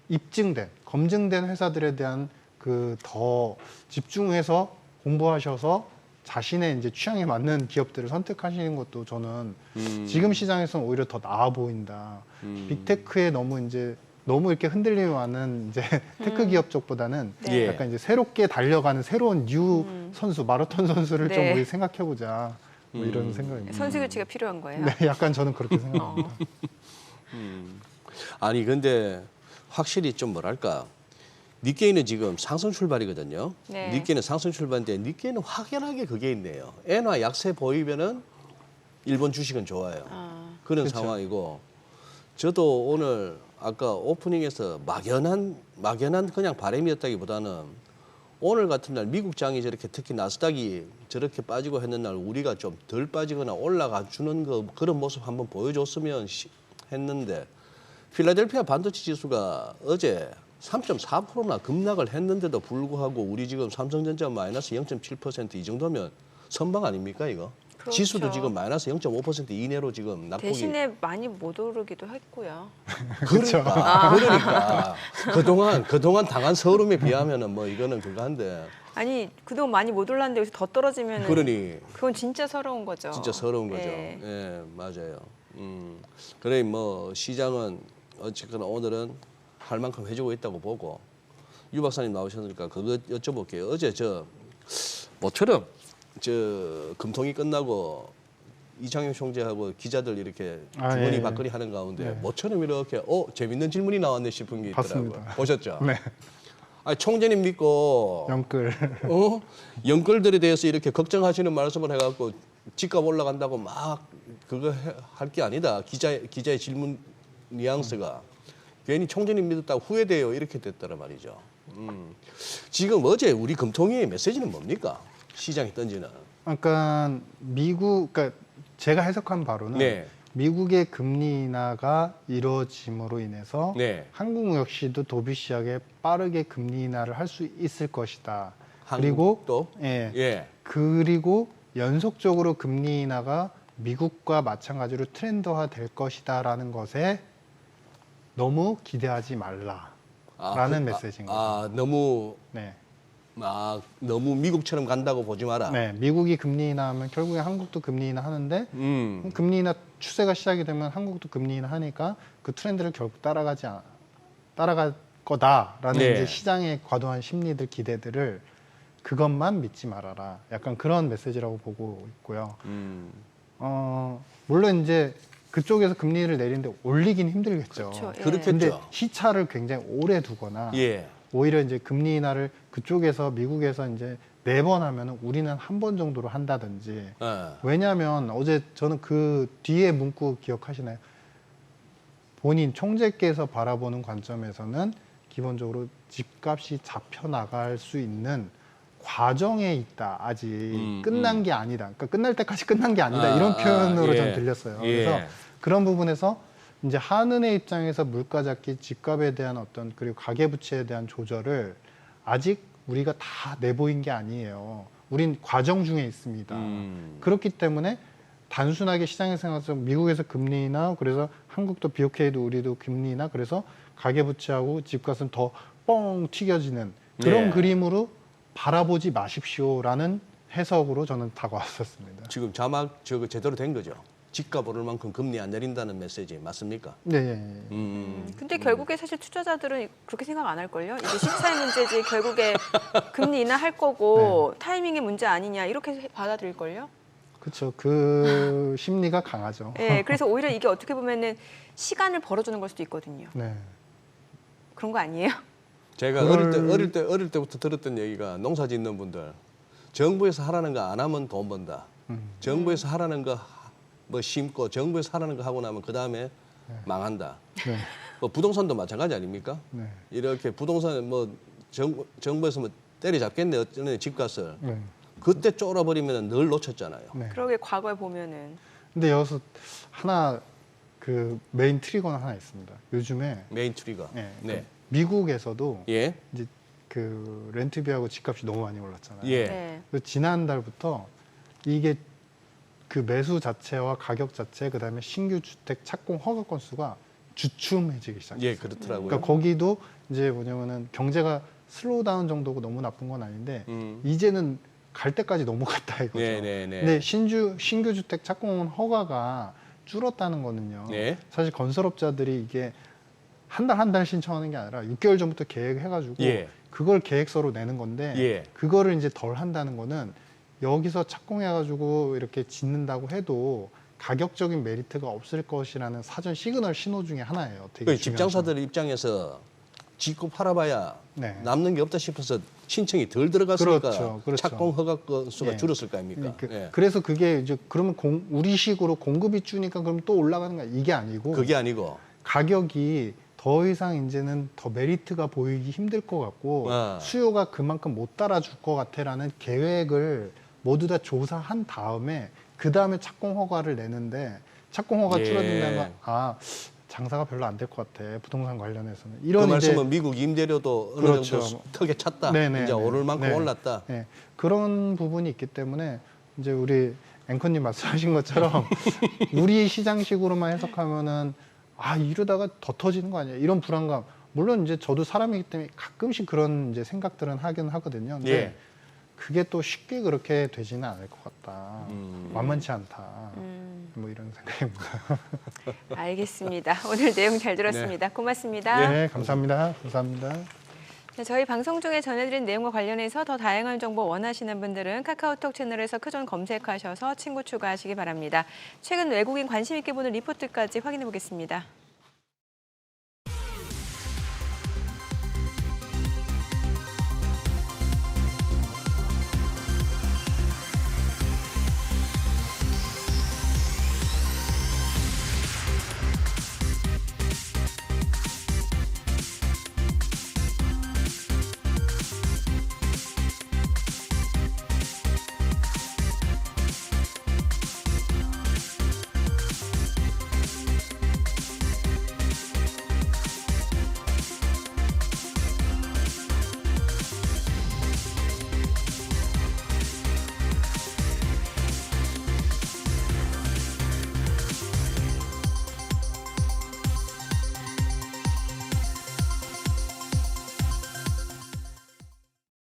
입증된, 검증된 회사들에 대한 그 더 집중해서 공부하셔서 자신의 이제 취향에 맞는 기업들을 선택하시는 것도 저는 지금 시장에서는 오히려 더 나아 보인다. 빅테크에 너무 이렇게 흔들림이 많은 이제 테크 기업 쪽보다는 네. 약간 이제 새롭게 달려가는 새로운 뉴 선수, 마라톤 선수를 좀 네. 우리 생각해 보자. 뭐 이런 생각입니다. 선수 교체가 필요한 거예요. 네, 약간 저는 그렇게 생각합니다. 아니 근데 확실히 좀 뭐랄까 니케이는 지금 상승 출발이거든요. 네. 니케이는 상승 출발인데 니케이는 확연하게 그게 있네요. 엔화 약세 보이면은 일본 주식은 좋아요. 그런 그렇죠. 상황이고 저도 오늘 아까 오프닝에서 막연한 그냥 바람이었다기보다는 오늘 같은 날 미국 장이 저렇게 특히 나스닥이 저렇게 빠지고 했는 날 우리가 좀 덜 빠지거나 올라가 주는 그런 모습 한번 보여줬으면 했는데 필라델피아 반도체 지수가 어제 3.4%나 급락을 했는데도 불구하고 우리 지금 삼성전자 마이너스 0.7% 이 정도면 선방 아닙니까 이거? 그렇죠. 지수도 지금 마이너스 0.5% 이내로 지금 낙폭이 대신에 많이 못 오르기도 했고요. 그러니까 그동안 당한 서름에 비하면은 뭐 이거는 그거한데 아니 그동안 많이 못 올랐는데 여기서 더 떨어지면 그러니 그건 진짜 서러운 거죠. 진짜 서러운 거죠. 네. 예, 맞아요. 그래 뭐 시장은 어쨌거나 오늘은 할 만큼 해주고 있다고 보고 유 박사님 나오셨으니까 그거 여쭤볼게요. 어제 모처럼 금통이 끝나고 이창용 총재하고 기자들 이렇게 주머니 예. 박거리 하는 가운데 네. 모처럼 이렇게 재밌는 질문이 나왔네 싶은 게 있더라고요. 봤습니다. 보셨죠? 네, 아니, 총재님 믿고 영끌. 연끌들에 대해서 이렇게 걱정하시는 말씀을 해갖고 집값 올라간다고 막 그거 할 게 아니다. 기자의 질문 뉘앙스가 괜히 총재님 믿었다고 후회돼요. 이렇게 됐더란 말이죠. 지금 어제 우리 금통위의 메시지는 뭡니까? 시장이 던지는. 그러니까 그러니까 제가 해석한 바로는 네. 미국의 금리 인하가 이루어짐으로 인해서 네. 한국 역시도 도비시하게 빠르게 금리 인하를 할 수 있을 것이다. 한국도? 예. 그리고 연속적으로 금리 인하가 미국과 마찬가지로 트렌드화 될 것이다라는 것에 너무 기대하지 말라라는 메시지인 거죠. 너무 미국처럼 간다고 보지 마라. 네, 미국이 금리 인하하면 결국에 한국도 금리 인하 하는데 금리 인하 추세가 시작이 되면 한국도 금리 인하 하니까 그 트렌드를 결국 따라갈 거다라는 네. 이제 시장의 과도한 심리들 기대들을 그것만 믿지 말아라. 약간 그런 메시지라고 보고 있고요. 물론 이제 그쪽에서 금리를 내리는데 올리긴 힘들겠죠. 그렇죠. 예. 그렇겠죠. 근데 시차를 굉장히 오래 두거나 예. 오히려 이제 금리 인하를 그쪽에서 미국에서 이제 4번 하면은 우리는 한 번 정도로 한다든지. 왜냐하면 어제 저는 그 뒤에 문구 기억하시나요? 본인 총재께서 바라보는 관점에서는 기본적으로 집값이 잡혀 나갈 수 있는 과정에 있다. 아직 끝난 게 아니다. 그러니까 끝날 때까지 끝난 게 아니다. 이런 표현으로 예. 전 들렸어요. 예. 그래서 그런 부분에서 이제 한은의 입장에서 물가 잡기, 집값에 대한 어떤 그리고 가계 부채에 대한 조절을 아직 우리가 다 내보인 게 아니에요. 우린 과정 중에 있습니다. 그렇기 때문에 단순하게 시장에 생각해서 미국에서 금리나 그래서 한국도 BOK도 우리도 금리나 그래서 가계 부채하고 집값은 더 뻥 튀겨지는 그런 예. 그림으로 바라보지 마십시오라는 해석으로 저는 다가왔었습니다. 지금 자막 저거 제대로 된 거죠. 집값 오를 만큼 금리 안 내린다는 메시지 맞습니까? 네. 근데 결국에 사실 투자자들은 그렇게 생각 안 할걸요? 이게 시차의 문제지 결국에 금리 인하할 거고 타이밍의 문제 아니냐 이렇게 받아들일걸요? 그렇죠. 그 심리가 강하죠. 네, 그래서 오히려 이게 어떻게 보면은 시간을 벌어주는 걸 수도 있거든요. 네. 그런 거 아니에요? 제가 그걸- 어릴 때부터 들었던 얘기가 농사 짓는 분들 정부에서 하라는 거 안 하면 돈 번다. 정부에서 하라는 거 뭐 심고 정부에서 하라는 거 하고 나면 그 다음에 망한다. 네. 뭐 부동산도 마찬가지 아닙니까? 네. 이렇게 부동산 뭐 정부에서 뭐 때려잡겠네 어쩌네 집값을 네. 그때 쫄아버리면 늘 놓쳤잖아요. 네. 그러게 과거에 보면은 근데 여기서 하나 그 메인 트리거는 하나 있습니다. 요즘에 메인 트리거. 네. 네. 미국에서도 예. 이제 그 렌트비하고 집값이 너무 많이 올랐잖아요. 예. 네. 그래서 지난달부터 이게 그 매수 자체와 가격 자체 그다음에 신규 주택 착공 허가 건수가 주춤해지기 시작했어요. 예, 그렇더라고요. 그러니까 거기도 이제 뭐냐면은 경제가 슬로우 다운 정도고 너무 나쁜 건 아닌데 이제는 갈 때까지 너무 갔다 이거죠. 네. 근데 신규 주택 착공 허가가 줄었다는 거는요. 네. 사실 건설업자들이 이게 한 달 신청하는 게 아니라 6개월 전부터 계획해가지고 예. 그걸 계획서로 내는 건데 예. 그거를 이제 덜 한다는 거는 여기서 착공해가지고 이렇게 짓는다고 해도 가격적인 메리트가 없을 것이라는 사전 시그널 신호 중에 하나예요. 되게 그 중요한 집장사들 입장에서 짓고 팔아봐야 네. 남는 게 없다 싶어서 신청이 덜 들어갔으니까 그렇죠. 착공 허가 건수가 예. 줄었을 거 아닙니까? 그래서 그게 이제 그러면 우리식으로 공급이 주니까 그럼 또 올라가는 거야. 이게 아니고 그게 아니고 가격이 더 이상 이제는 더 메리트가 보이기 힘들 것 같고 아. 수요가 그만큼 못 따라줄 것 같아라는 계획을 모두 다 조사한 다음에 그 다음에 착공 허가를 내는데 착공 허가 예. 줄어든다면 장사가 별로 안 될 것 같아 부동산 관련해서는 그 이런 이제 말씀은 미국 임대료도 어느 그렇죠. 정도 턱에 찼다. 네네, 이제 오를 만큼 네. 올랐다. 네. 그런 부분이 있기 때문에 이제 우리 앵커님 말씀하신 것처럼 우리 시장식으로만 해석하면은 이러다가 더 터지는 거 아니야 이런 불안감 물론 이제 저도 사람이기 때문에 가끔씩 그런 이제 생각들은 하긴 하거든요. 근데 예. 그게 또 쉽게 그렇게 되지는 않을 것 같다. 만만치 않다. 뭐 이런 생각입니다. 알겠습니다. 오늘 내용 잘 들었습니다. 고맙습니다. 네, 감사합니다. 감사합니다. 네, 저희 방송 중에 전해드린 내용과 관련해서 더 다양한 정보 원하시는 분들은 카카오톡 채널에서 크존 검색하셔서 친구 추가하시기 바랍니다. 최근 외국인 관심 있게 보는 리포트까지 확인해 보겠습니다.